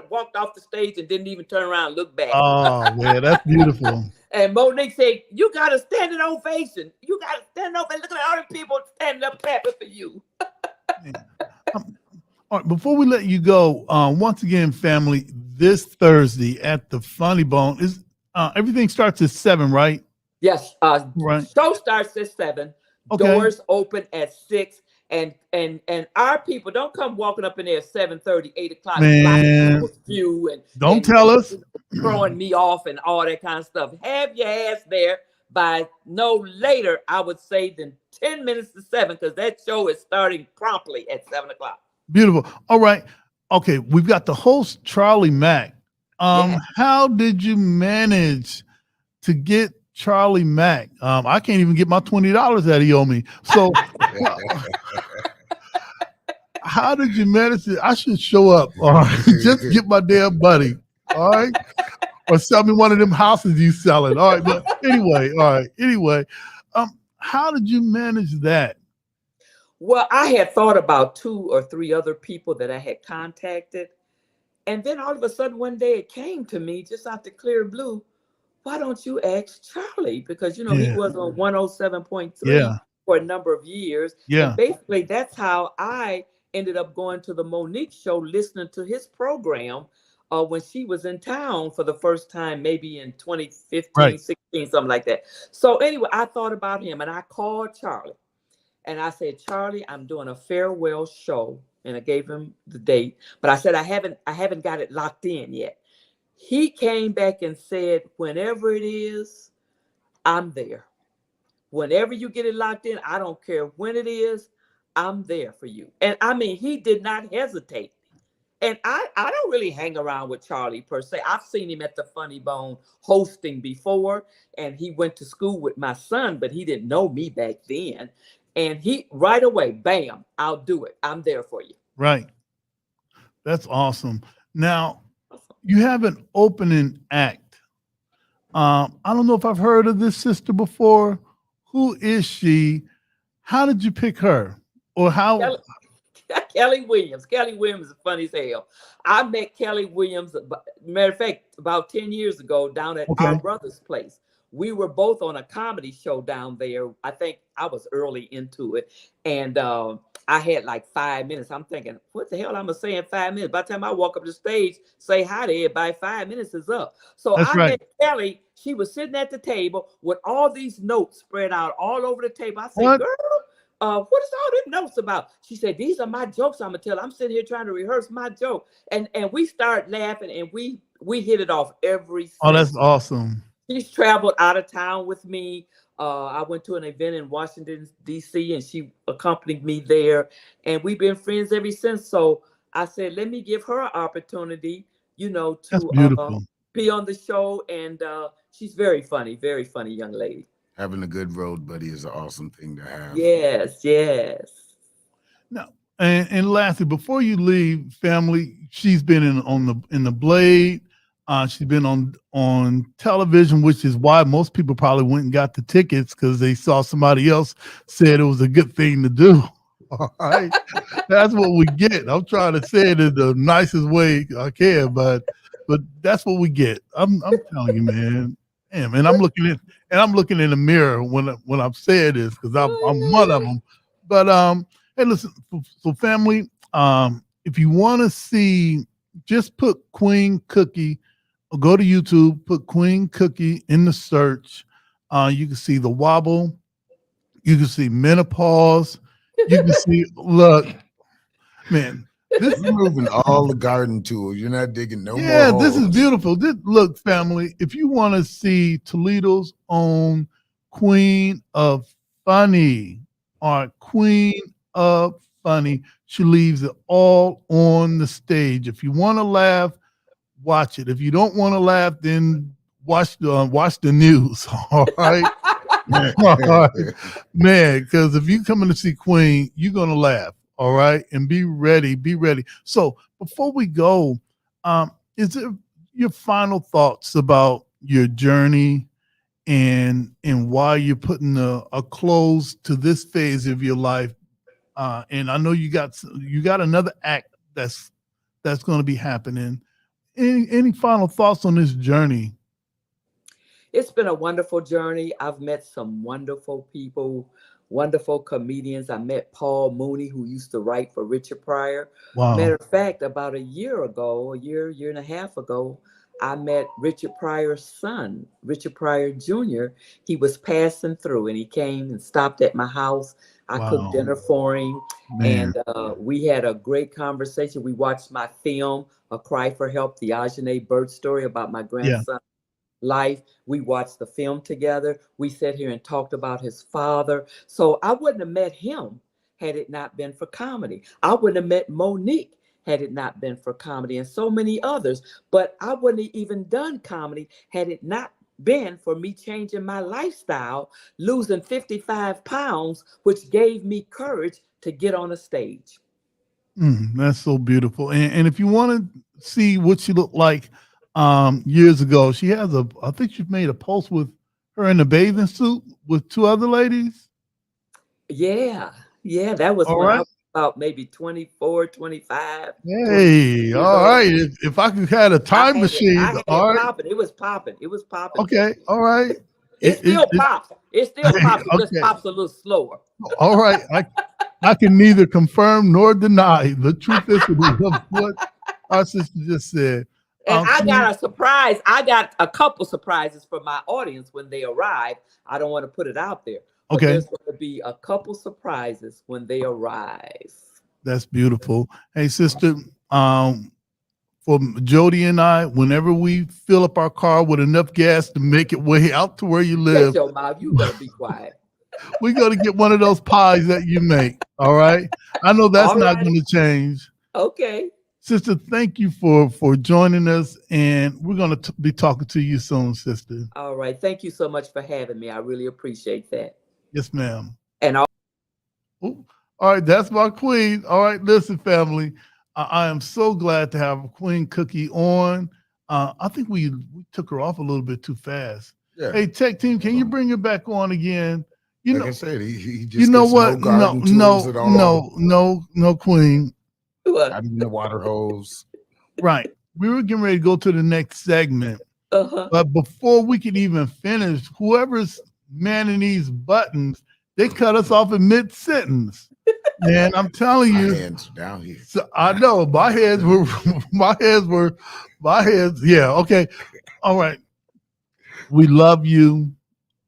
Walked off the stage and didn't even turn around and look back. Oh, man, that's beautiful. And Monique said, "You got a standing ovation. You got a standing ovation. Look at all the people standing up clapping for you." All right, before we let you go, once again, family, this Thursday at the Funny Bone is everything starts at 7, right? Yes. Right. Show starts at 7. Okay. Doors open at 6, and our people don't come walking up in there at 7:30, 8 o'clock. Man, don't tell us. Throwing me off and all that kind of stuff. Have your ass there by no later, I would say, than 10 minutes to 7, because that show is starting promptly at 7 o'clock. Beautiful. All right. Okay. We've got the host, Charlie Mack. How did you manage to get Charlie Mack? I can't even get my $20 that he owed me. So how did you manage it? I should show up. All right. Just get my damn buddy. All right. Or sell me one of them houses you selling. All right. But anyway, all right. Anyway, how did you manage that? Well, I had thought about 2 or 3 other people that I had contacted. And then all of a sudden one day it came to me just out the clear blue. Why don't you ask Charlie? Because, he was on 107.3 for a number of years. Yeah. And basically, that's how I ended up going to the Monique show, listening to his program when she was in town for the first time, maybe in 2015, 16, something like that. So anyway, I thought about him and I called Charlie. And I said, Charlie, I'm doing a farewell show. And I gave him the date. But I said, I haven't got it locked in yet. He came back and said, whenever it is, I'm there. Whenever you get it locked in, I don't care when it is, I'm there for you. And I mean, he did not hesitate. And I don't really hang around with Charlie per se. I've seen him at the Funny Bone hosting before. And he went to school with my son, but he didn't know me back then. And he right away, bam, I'll do it. I'm there for you. Right. That's awesome. Now, you have an opening act. I don't know if I've heard of this sister before. Who is she? How did you pick her? Or how? Kelly Williams. Kelly Williams is funny as hell. I met Kelly Williams, matter of fact, about 10 years ago down at our brother's place. we were both on a comedy show down there. I think I was early into it, and I had like 5 minutes. I'm thinking, what the hell I'm gonna say in 5 minutes? By the time I walk up the stage, say hi to everybody, 5 minutes is up. So That's I right. met Kelly. She was sitting at the table with all these notes spread out all over the table. I said, What? girl, what is all these notes about? She said, these are my jokes I'm gonna tell. I'm sitting here trying to rehearse my joke. And we started laughing, and we hit it off every Oh, that's session. awesome. She's traveled out of town with me. I went to an event in Washington, D.C., and she accompanied me there. And we've been friends ever since. So I said, let me give her an opportunity, That's to beautiful. be on the show. And she's very funny young lady. Having a good road buddy is an awesome thing to have. Yes, yes. No. And lastly, before you leave, family, she's been in the Blade. She's been on television, which is why most people probably went and got the tickets, because they saw somebody else said it was a good thing to do. All right, that's what we get. I'm trying to say it in the nicest way I can, but that's what we get. I'm telling you, man. Damn, and I'm looking in the mirror when I'm saying this, because I'm one of them. But hey, listen, so family, if you want to see, just put Queen Cookie. Go to YouTube, put Queen Cookie in the search. You can see the wobble. You can see menopause. You can see, look, man. This is moving all the garden tools. You're not digging no more. Yeah, this is holes. beautiful. Look, family, if you want to see Toledo's own Queen of Funny, or Queen of Funny, she leaves it all on the stage. If you want to laugh, watch it. If you don't want to laugh, then watch the news. All right, all right. Man. Because if you coming to see Queen, you're gonna laugh. All right, and be ready. Be ready. So before we go, is there your final thoughts about your journey and why you're putting a close to this phase of your life? And I know you got another act that's going to be happening. Any final thoughts on this journey? It's been a wonderful journey. I've met some wonderful people, wonderful comedians. I met Paul Mooney, who used to write for Richard Pryor. Wow. Matter of fact, about a year and a half ago, I met Richard Pryor's son, Richard Pryor Jr. He was passing through, and he came and stopped at my house. I cooked dinner for him, Man. and we had a great conversation. We watched my film, A Cry for Help, the Ajane Bird story about my grandson. Life. We watched the film together. We sat here and talked about his father. So I wouldn't have met him had it not been for comedy. I wouldn't have met Monique had it not been for comedy, and so many others. But I wouldn't have even done comedy had it not been for me changing my lifestyle, losing 55 pounds, which gave me courage to get on a stage. That's so beautiful. And if you want to see what she looked like years ago, I think she made a post with her in a bathing suit with two other ladies. Yeah, that was when I was about maybe 24, 25. Hey, all right. If I could have a time machine, all right. It was popping. Okay, all right. It still pops. It still pops. It just pops a little slower. All right. I can neither confirm nor deny the truth is what our sister just said. And I got a surprise. I got a couple surprises for my audience when they arrive. I don't want to put it out there. But there's going to be a couple surprises when they arrive. That's beautiful. Hey, sister, for Jody and I, whenever we fill up our car with enough gas to make it way out to where you live, your mouth. You better be quiet. We're going to get one of those pies that you make. All right. I know that's not going to change. Okay. Sister, thank you for joining us, and we're going to be talking to you soon, sister. All right. Thank you so much for having me. I really appreciate that. Yes, ma'am. And all right, that's my queen. All right, listen, family. I am so glad to have Queen Cookie on. I think we took her off a little bit too fast. Yeah. Hey, tech team, can you bring her back on again? Like I said, he just you know what? No, Queen. Not even the water hose. Right. We were getting ready to go to the next segment, But before we could even finish, whoever's manning these buttons, they cut us off in mid-sentence. And I'm telling you, my hands down here. So I know my hands were, yeah, okay. All right. We love you.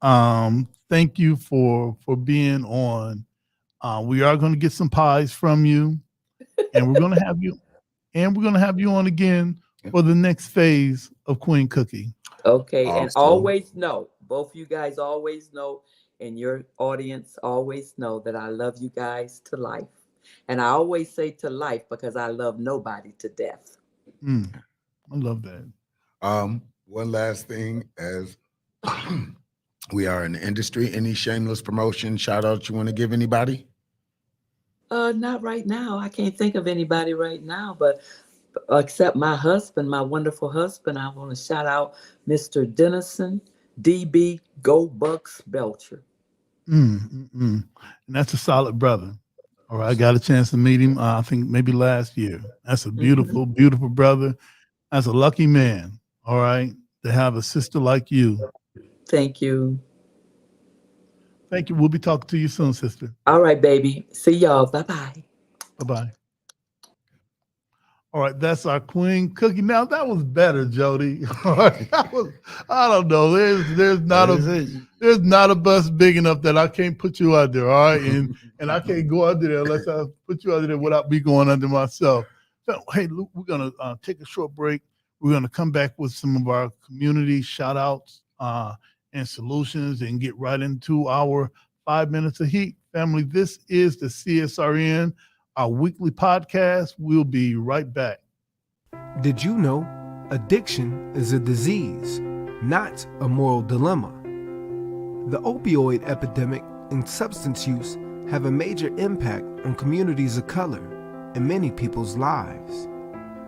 Thank you for being on. We are going to get some pies from you, and we're going to have you, on again for the next phase of Queen Cookie. Okay, Awesome. and always know, both you guys always know, and your audience always know that I love you guys to life. And I always say to life because I love nobody to death. I love that. One last thing, as we are in the industry, any shameless promotion, shout out you want to give anybody? Not right now. I can't think of anybody right now, but except my husband, my wonderful husband, I want to shout out Mr. Dennison, DB Go Bucks Belcher. And that's a solid brother. All right, I got a chance to meet him, I think maybe last year. That's a beautiful, beautiful brother. That's a lucky man, all right, to have a sister like you. Thank you. Thank you. We'll be talking to you soon, sister. All right, baby. See y'all. Bye-bye. Bye-bye. All right, that's our Queen Cookie. Now that was better, Jody. All right, I don't know. There's not a bus big enough that I can't put you out there. All right, and I can't go under there unless I put you under there without me going under myself. So, hey, Luke, we're gonna take a short break. We're gonna come back with some of our community shout outs and solutions, and get right into our 5 minutes of heat, family. This is the CSRN. Our weekly podcast. We'll be right back. Did you know addiction is a disease, not a moral dilemma? The opioid epidemic and substance use have a major impact on communities of color and many people's lives.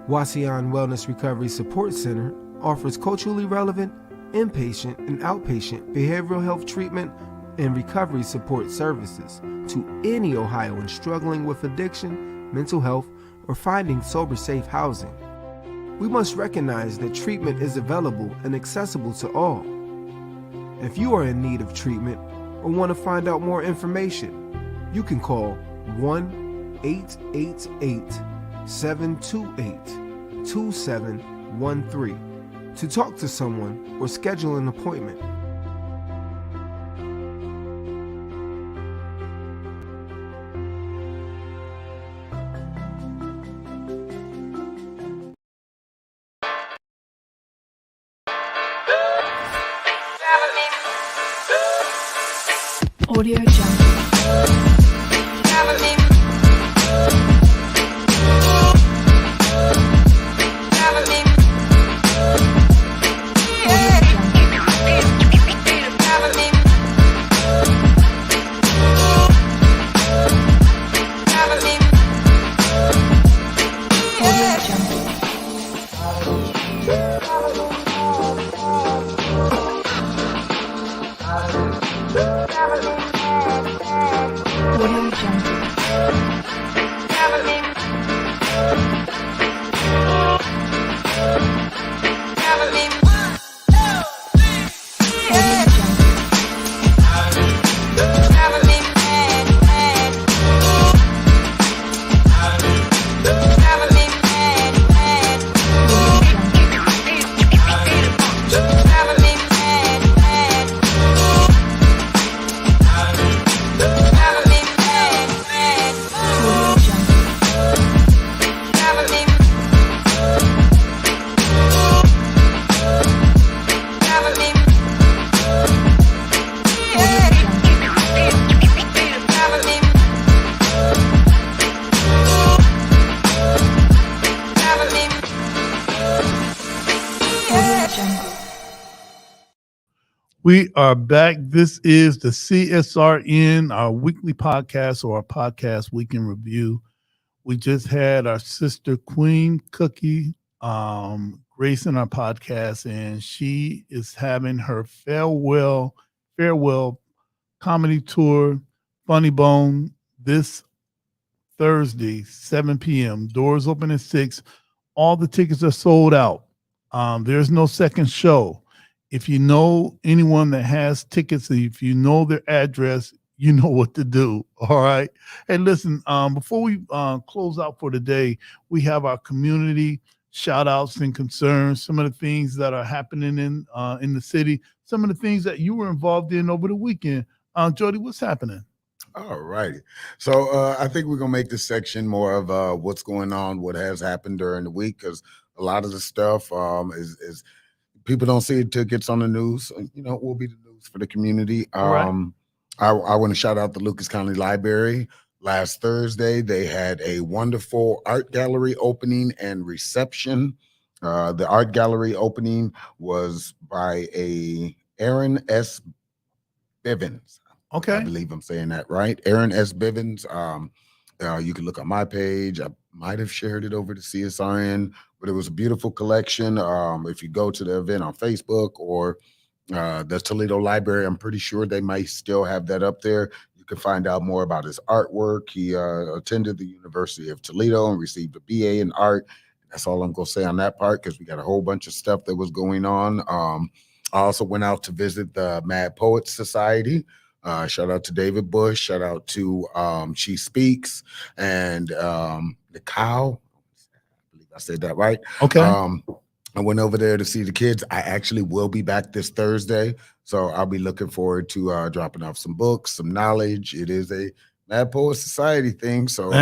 Wasion Wellness Recovery Support Center offers culturally relevant inpatient and outpatient behavioral health treatment and recovery support services to any Ohioan struggling with addiction, mental health, or finding sober, safe housing. We must recognize that treatment is available and accessible to all. If you are in need of treatment or want to find out more information, you can call 1-888-728-2713 to talk to someone or schedule an appointment. Audio Jungle. We are back. This is the CSRN, our weekly podcast, or our podcast weekend review. We just had our sister Queen Cookie Grace in our podcast, and she is having her farewell comedy tour, Funny Bone, this Thursday, 7 p.m. Doors open at 6. All the tickets are sold out. There's no second show. If you know anyone that has tickets, if you know their address, you know what to do. All right. Hey, listen, before we close out for today, we have our community shout outs and concerns, some of the things that are happening in the city, some of the things that you were involved in over the weekend. Jody, what's happening? All righty. So I think we're going to make this section more of what's going on, what has happened during the week, because a lot of the stuff is people don't see it till it gets on the news. You know, it will be the news for the community. All right. I want to shout out the Lucas County Library. Last Thursday, they had a wonderful art gallery opening and reception. The art gallery opening was by a Aaron S. Bivens. Okay. I believe I'm saying that right. Aaron S. Bivens. You can look on my page. I might have shared it over to CSRN, but it was a beautiful collection. If you go to the event on Facebook or the Toledo Library, I'm pretty sure they might still have that up there. You can find out more about his artwork. He attended the University of Toledo and received a BA in art. That's all I'm going to say on that part because we got a whole bunch of stuff that was going on. I also went out to visit the Mad Poets Society. Shout out to David Bush. Shout out to She Speaks and the Cow. I believe I said that right. Okay. I went over there to see the kids. I actually will be back this Thursday, so I'll be looking forward to dropping off some books, some knowledge. It is a Mad Poet Society thing, so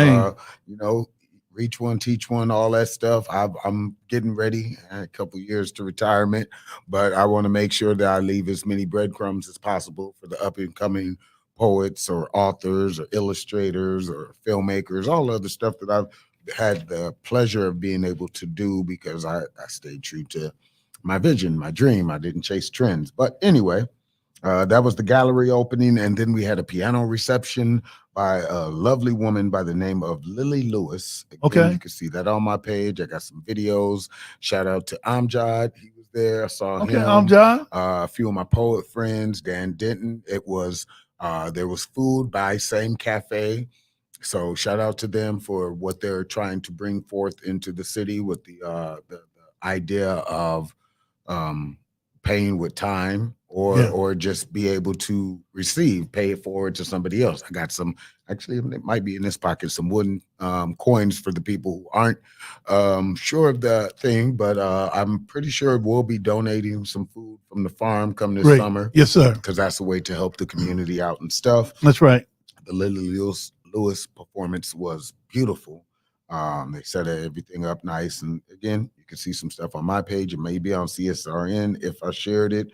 you know, reach one, teach one, all that stuff. I'm getting ready. I had a couple years to retirement, but I want to make sure that I leave as many breadcrumbs as possible for the up and coming poets or authors or illustrators or filmmakers, all the other stuff that I've had the pleasure of being able to do because I stayed true to my vision, my dream. I didn't chase trends. But anyway, that was the gallery opening. And then we had a piano reception by a lovely woman by the name of Lily Lewis. Again, okay. You can see that on my page. I got some videos. Shout out to Amjad. He was there. I saw him. Amjad. A few of my poet friends, Dan Denton. It was, there was food by Same Cafe. So shout out to them for what they're trying to bring forth into the city with the idea of paying with time or just be able to pay it forward to somebody else. I got some, actually it might be in this pocket, some wooden coins for the people who aren't sure of the thing, but I'm pretty sure we'll be donating some food from the farm come this summer. Yes, sir. Because that's a way to help the community out and stuff. That's right. The Lily Lewis performance was beautiful. They set everything up nice. And again, you can see some stuff on my page. It may be on CSRN if I shared it.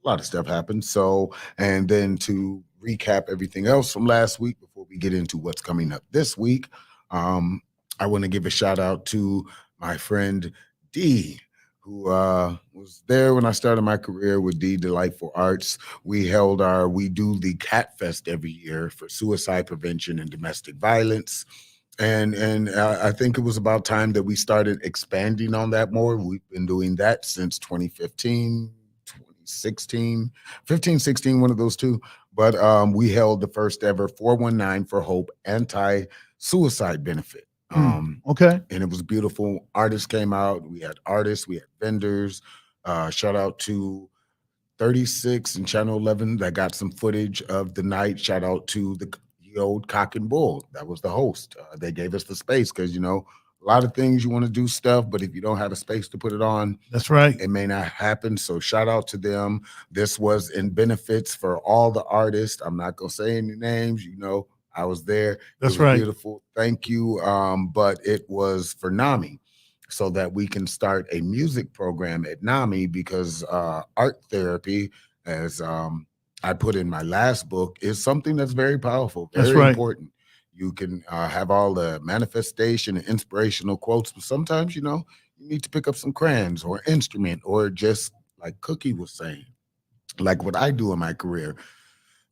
A lot of stuff happened. So, and then to recap everything else from last week before we get into what's coming up this week, I want to give a shout out to my friend D, who was there when I started my career with D Delightful Arts. We do the Cat Fest every year for suicide prevention and domestic violence. And I think it was about time that we started expanding on that more. We've been doing that since 2015, 2016, 15, 16, one of those two. But we held the first ever 419 for Hope anti-suicide benefit. Okay. And it was beautiful. Artists came out. We had artists, we had vendors. Shout out to 36 and Channel 11 that got some footage of the night. Shout out to the old Cock and Bull. That was the host. They gave us the space because, you know, a lot of things you want to do stuff, but if you don't have a space to put it on, that's right, it may not happen. So shout out to them. This was in benefits for all the artists. I'm not going to say any names, you know. I was there. That's it was right. Beautiful. Thank you. But it was for NAMI so that we can start a music program at NAMI because art therapy, as I put in my last book, is something that's very powerful, very important. You can have all the manifestation and inspirational quotes, but sometimes, you know, you need to pick up some crayons or instrument or just like Cookie was saying, like what I do in my career,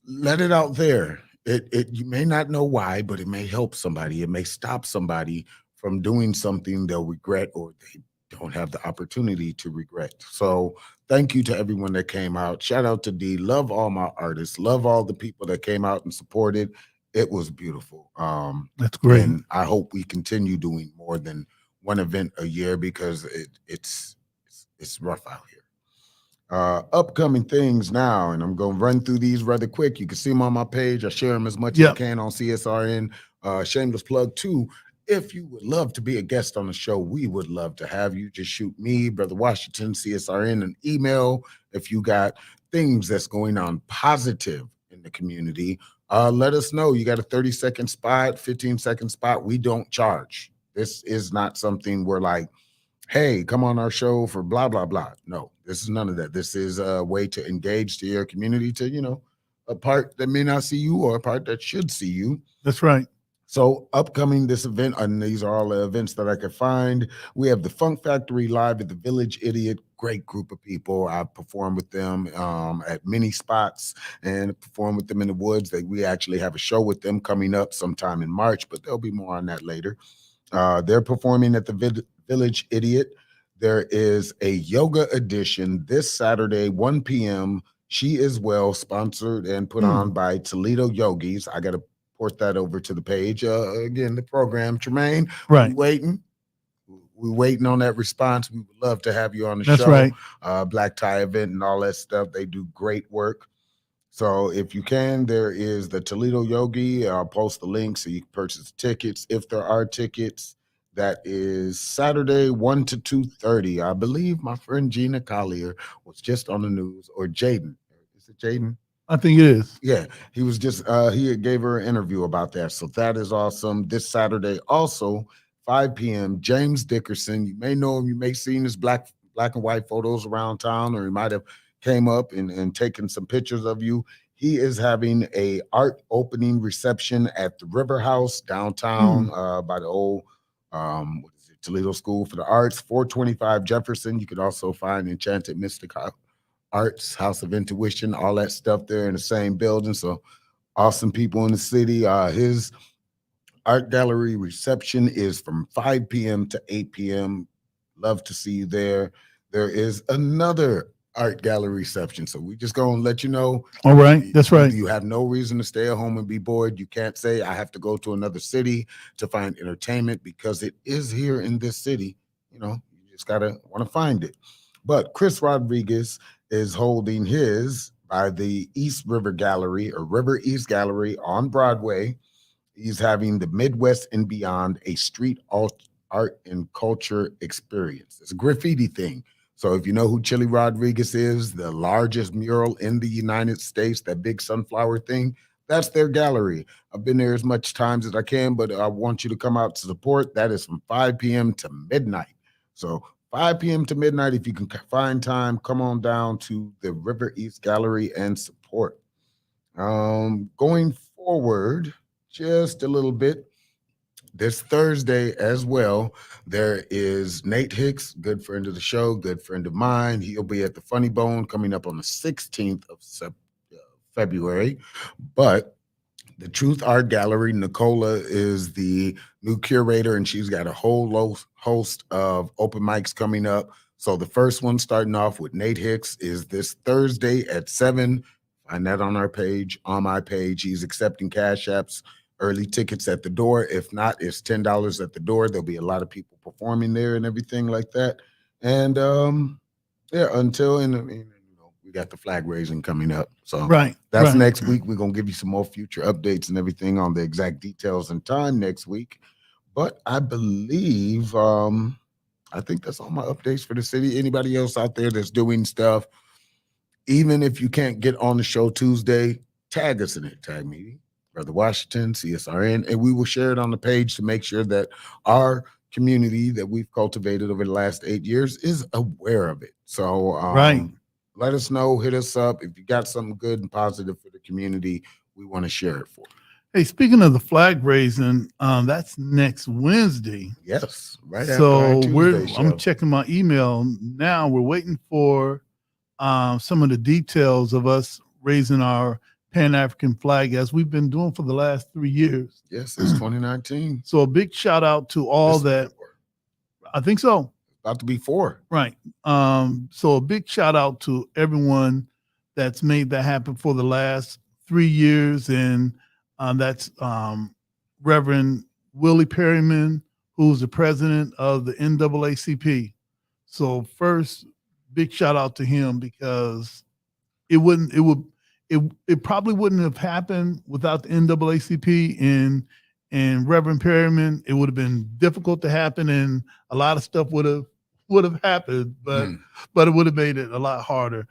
let it out there. You may not know why, but it may help somebody. It may stop somebody from doing something they'll regret or they don't have the opportunity to regret. So thank you to everyone that came out. Shout out to D. Love all my artists. Love all the people that came out and supported. It was beautiful. That's great. And I hope we continue doing more than one event a year because it's rough out here. Upcoming things now, and I'm going to run through these rather quick. You can see them on my page. I share them as much as I can on CSRN. Shameless plug too. If you would love to be a guest on the show, we would love to have you. Just shoot me, Brother Washington, CSRN, an email if you got things that's going on positive in the community. Let us know. You got a 30-second spot, 15-second spot. We don't charge. This is not something we're like, hey, come on our show for blah, blah, blah. No, this is none of that. This is a way to engage to your community, to, a part that may not see you or a part that should see you. That's right. So upcoming this event, and these are all the events that I could find. We have the Funk Factory live at the Village Idiot. Great group of people. I perform with them at many spots and perform with them in the woods. We actually have a show with them coming up sometime in March, but there'll be more on that later. They're performing at the Village Idiot. There is a yoga edition this Saturday, 1 p.m. She is well sponsored and put on by Toledo Yogis. I got to port that over to the page. Again, the program, Tremaine, right. We're waiting on that response. We would love to have you on the That's show. Right. Black tie event and all that stuff. They do great work. So if you can, there is the Toledo Yogi. I'll post the link so you can purchase tickets. If there are tickets, that is Saturday, 1 to 2:30. I believe my friend Gina Collier was just on the news, or Jaden. Is it Jaden? I think it is. Yeah, he was just, he gave her an interview about that. So that is awesome. This Saturday also, 5 p.m., James Dickerson. You may know him. You may have seen his black and white photos around town, or he might have came up and taken some pictures of you. He is having a art opening reception at the River House downtown by the old Toledo School for the Arts, 425 Jefferson. You could also find Enchanted Mystic Arts, House of Intuition, all that stuff there in the same building. So awesome people in the city. His art gallery reception is from 5 p.m. to 8 p.m. Love to see you there. There is another art gallery reception. So we just going to let you know. All right. That's right. You have no reason to stay at home and be bored. You can't say, I have to go to another city to find entertainment, because it is here in this city. You just got to want to find it. But Chris Rodriguez is holding his by the East River Gallery, or River East Gallery on Broadway. He's having the Midwest and Beyond, a street art and culture experience. It's a graffiti thing. So if you know who Chili Rodriguez is, the largest mural in the United States, that big sunflower thing, that's their gallery. I've been there as much times as I can, but I want you to come out to support. That is from 5 p.m. to midnight. So 5 p.m. to midnight, if you can find time, come on down to the River East Gallery and support. Going forward just a little bit, this Thursday as well, there is Nate Hicks, good friend of the show, good friend of mine. He'll be at the Funny Bone coming up on the 16th of February. But the Truth Art Gallery, Nicola is the new curator, and she's got a whole host of open mics coming up. So the first one, starting off with Nate Hicks, is this Thursday at 7. Find that on our page, on my page. He's accepting cash apps. Early tickets at the door. If not, it's $10 at the door. There'll be a lot of people performing there and everything like that. And we got the flag raising coming up. So that's next week. We're gonna give you some more future updates and everything on the exact details and time next week. But I believe I think that's all my updates for the city. Anybody else out there that's doing stuff, even if you can't get on the show Tuesday, tag us in it. Tag me, Brother Washington, CSRN, and we will share it on the page to make sure that our community that we've cultivated over the last 8 years is aware of it. So let us know, hit us up. If you got something good and positive for the community, we want to share it for you. Hey, speaking of the flag raising, that's next Wednesday. Yes, right. So after our Tuesday show. I'm checking my email now. We're waiting for some of the details of us raising our Pan-African flag, as we've been doing for the last 3 years. Yes, it's 2019. So a big shout out to all that. I think so. About to be 4. Right. So a big shout out to everyone that's made that happen for the last 3 years. And that's Reverend Willie Perryman, who's the president of the NAACP. So first, big shout out to him, because it probably wouldn't have happened without the NAACP and Reverend Perryman. It would have been difficult to happen, and a lot of stuff would have happened, but it would have made it a lot harder.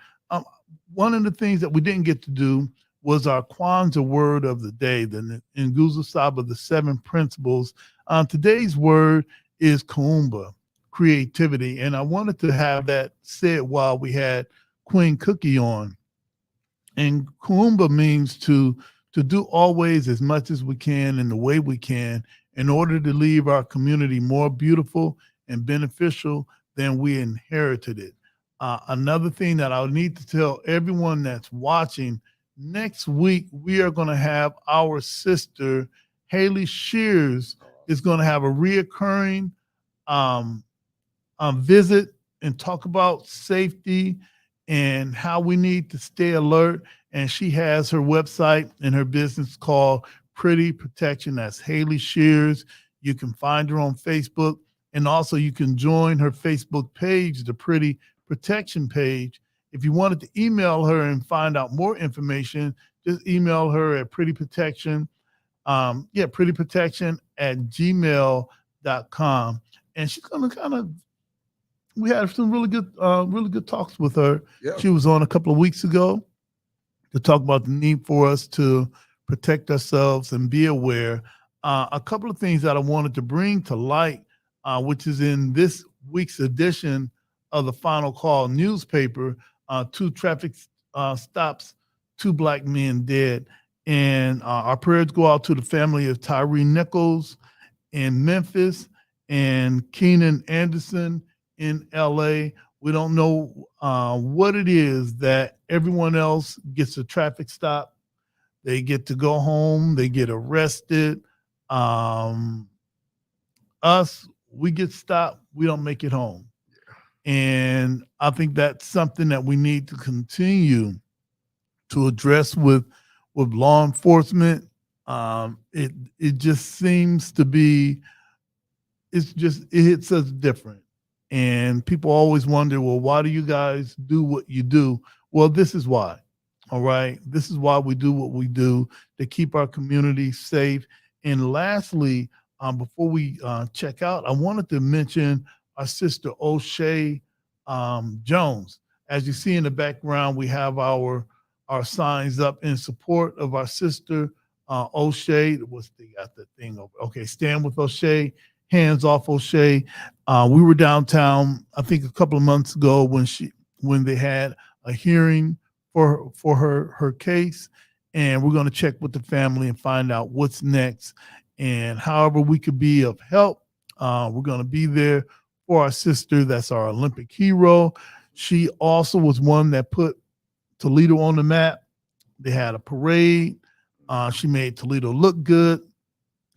One of the things that we didn't get to do was our Kwanzaa word of the day, the Nguzo Saba, the 7 principles. Today's word is Kuumba, creativity, and I wanted to have that said while we had Queen Cookie on. And Kuumba means to do always as much as we can in the way we can in order to leave our community more beautiful and beneficial than we inherited it. Another thing that I'll need to tell everyone that's watching, next week we are going to have our sister Haley Shears is going to have a reoccurring visit and talk about safety and how we need to stay alert. And she has her website and her business called Pretty Protection. That's Haley Shears. You can find her on Facebook, and also you can join her Facebook page, the Pretty Protection page. If you wanted to email her and find out more information, just email her at prettyprotection, prettyprotection@gmail.com. And she's going to we had some really good talks with her. Yeah. She was on a couple of weeks ago to talk about the need for us to protect ourselves and be aware. A couple of things that I wanted to bring to light, which is in this week's edition of the Final Call newspaper, 2 traffic stops, 2 black men dead. And our prayers go out to the family of Tyree Nichols in Memphis and Keenan Anderson in LA. We don't know what it is that everyone else gets a traffic stop. They get to go home. They get arrested. Us, we get stopped. We don't make it home. And I think that's something that we need to continue to address with law enforcement. It just seems to be, it hits us different. And people always wonder, well, why do you guys do what you do? Well, this is why. All right. This is why we do what we do, to keep our community safe. And lastly, before we check out, I wanted to mention our sister O'Shea Jones. As you see in the background, we have our signs up in support of our sister O'Shea. They got the thing over. Okay, stand with O'Shea, hands off O'Shea. We were downtown, I think a couple of months ago when they had a hearing for her case, and we're going to check with the family and find out what's next. And however we could be of help, we're going to be there for our sister. That's our Olympic hero. She also was one that put Toledo on the map. They had a parade. She made Toledo look good.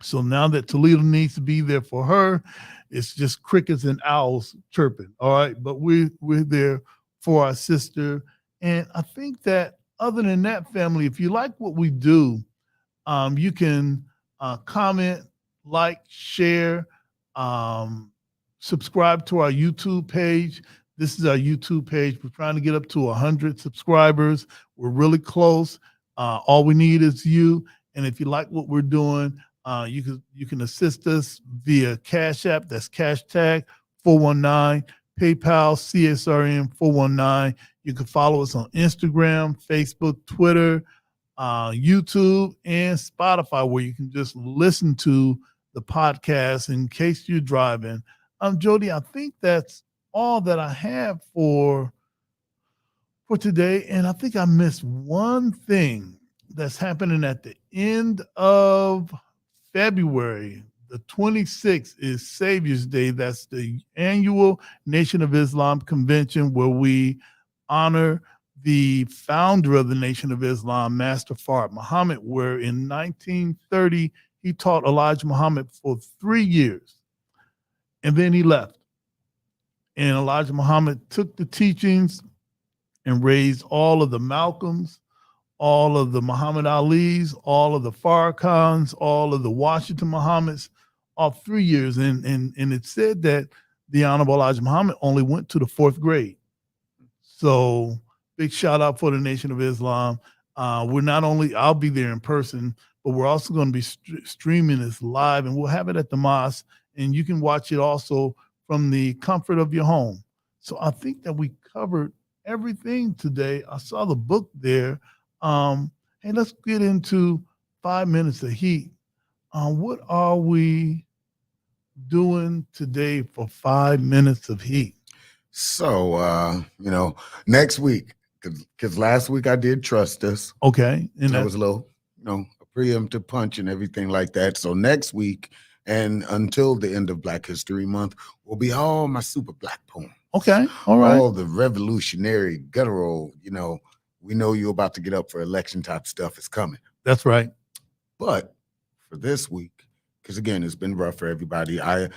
So now that Toledo needs to be there for her, it's just crickets and owls chirping. All right. But we're there for our sister. And I think that other than that, family, if you like what we do, you can comment, like, share, subscribe to our YouTube page. This is our YouTube page. We're trying to get up to 100 subscribers. We're really close. All we need is you. And if you like what we're doing, you can assist us via Cash App. That's #419, PayPal, CSRN 419. You can follow us on Instagram, Facebook, Twitter, YouTube, and Spotify, where you can just listen to the podcast in case you're driving. Jody, I think that's all that I have for today. And I think I missed one thing that's happening at the end of February. The 26th is Savior's Day. That's the annual Nation of Islam convention where we honor the founder of the Nation of Islam, Master Fard Muhammad, where in 1930, he taught Elijah Muhammad for 3 years. And then he left. And Elijah Muhammad took the teachings and raised all of the Malcolms, all of the Muhammad Alis, all of the Farrakhan's, all of the Washington Muhammads, all 3 years. And it said that the Honorable Elijah Muhammad only went to the 4th grade. So big shout out for the Nation of Islam. We're not only, I'll be there in person, but we're also going to be streaming this live, and we'll have it at the mosque, and you can watch it also from the comfort of your home. So I think that we covered everything today. I saw the book there. Hey, let's get into 5 minutes of heat. What are we doing today for 5 minutes of heat? So, next week, because last week I did Trust Us. Okay. And that was a little, a preemptive punch and everything like that. So next week and until the end of Black History Month will be all my super Black poems. Okay. All right. All the revolutionary, guttural, we know you're about to get up for election type stuff is coming. That's right. But for this week, because again, it's been rough for everybody. I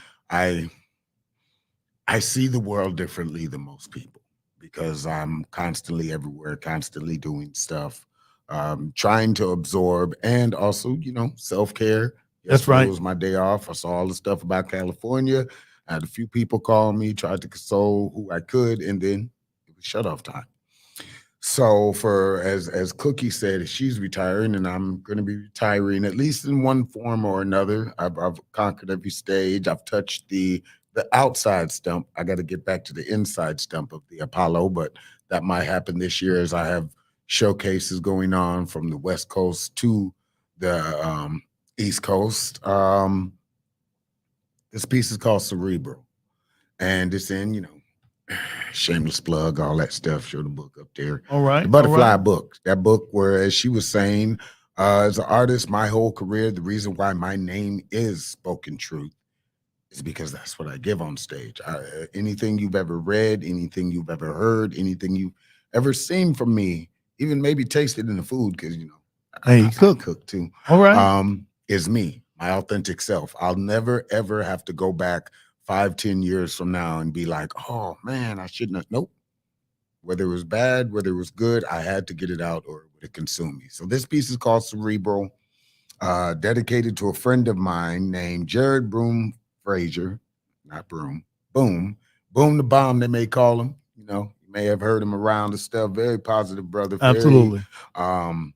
see the world differently than most people because I'm constantly everywhere, constantly doing stuff, trying to absorb and also, self-care. That's right. It was my day off. I saw all the stuff about California. I had a few people call me, tried to console who I could, and then it was shut off time. So as Cookie said, she's retiring and I'm going to be retiring at least in one form or another. I've conquered every stage. I've touched the outside stump. I got to get back to the inside stump of the Apollo, but that might happen this year as I have showcases going on from the West Coast to the East Coast. This piece is called Cerebral, and it's in, shameless plug, all that stuff. Show the book up there. All right. The Butterfly book. That book where, as she was saying, as an artist, my whole career, the reason why my name is Spoken Truth is because that's what I give on stage. Anything you've ever read, anything you've ever heard, anything you've ever seen from me, even maybe tasted in the food, because, I cook too. All right. Is me, my authentic self. I'll never, ever have to go back 5-10 years from now and be like, oh man, I shouldn't have. Nope. Whether it was bad, whether it was good, I had to get it out or it would have consumed me. So this piece is called Cerebral, dedicated to a friend of mine named Jared Broom Frazier, not Broom, Boom the Bomb, they may call him. You may have heard him around the stuff. Very positive brother. Absolutely. Very,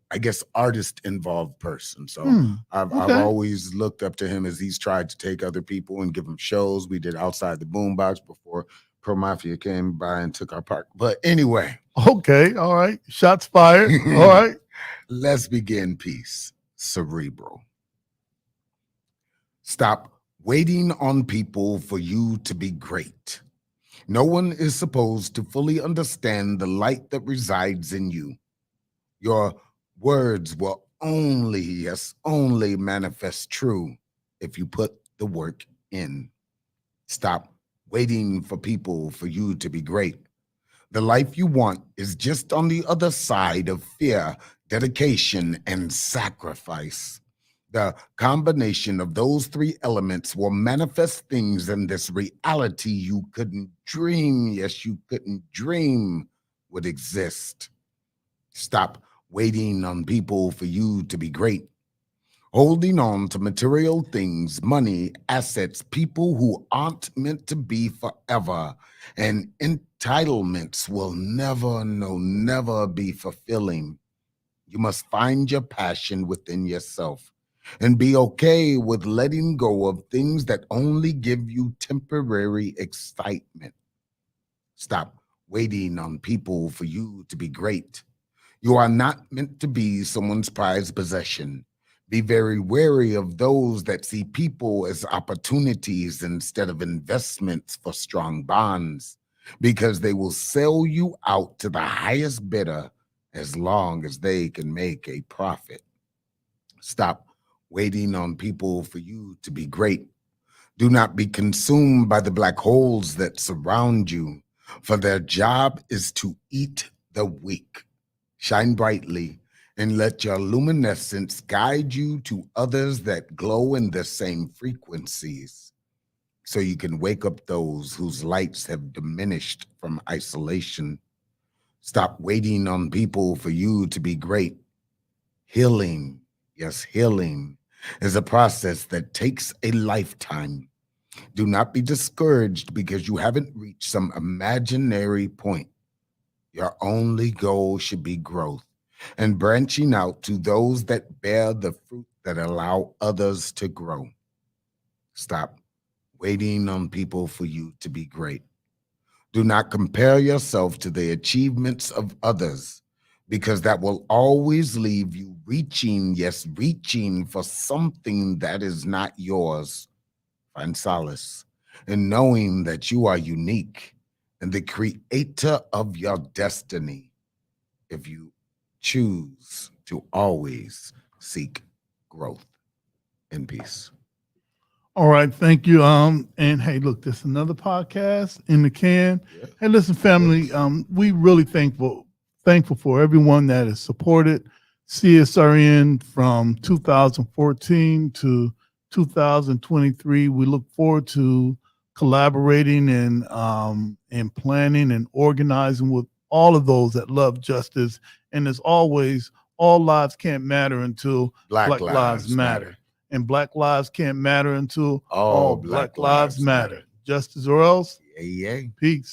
I guess artist involved person. So I've always looked up to him as he's tried to take other people and give them shows. We did Outside the Boombox before Pro Mafia came by and took our park. But anyway. Okay. All right. Shots fired. All right. Let's begin piece. Cerebral. Stop waiting on people for you to be great. No one is supposed to fully understand the light that resides in you. Your words will only manifest true if you put the work in. Stop waiting for people for you to be great. The life you want is just on the other side of fear, dedication, and sacrifice. The combination of those three elements will manifest things in this reality you couldn't dream, yes, you couldn't dream would exist. Stop waiting on people for you to be great. Holding on to material things, money, assets, people who aren't meant to be forever, and entitlements will never be fulfilling. You must find your passion within yourself and be okay with letting go of things that only give you temporary excitement. Stop waiting on people for you to be great. You are not meant to be someone's prized possession. Be very wary of those that see people as opportunities instead of investments for strong bonds, because they will sell you out to the highest bidder as long as they can make a profit. Stop waiting on people for you to be great. Do not be consumed by the black holes that surround you, for their job is to eat the weak. Shine brightly and let your luminescence guide you to others that glow in the same frequencies, so you can wake up those whose lights have diminished from isolation. Stop waiting on people for you to be great. Healing, yes, healing is a process that takes a lifetime. Do not be discouraged because you haven't reached some imaginary point. Your only goal should be growth and branching out to those that bear the fruit that allow others to grow. Stop waiting on people for you to be great. Do not compare yourself to the achievements of others, because that will always leave you reaching for something that is not yours. Find solace in knowing that you are unique and the creator of your destiny if you choose to always seek growth and peace. All right, thank you. And hey, look, this is another podcast in the can. Yeah. Hey, listen, family, we really thankful for everyone that has supported CSRN from 2014 to 2023. We look forward to collaborating and planning and organizing with all of those that love justice. And as always, all lives can't matter until Black lives matter. And Black lives can't matter until all Black lives matter. Justice or else. Yeah. Peace.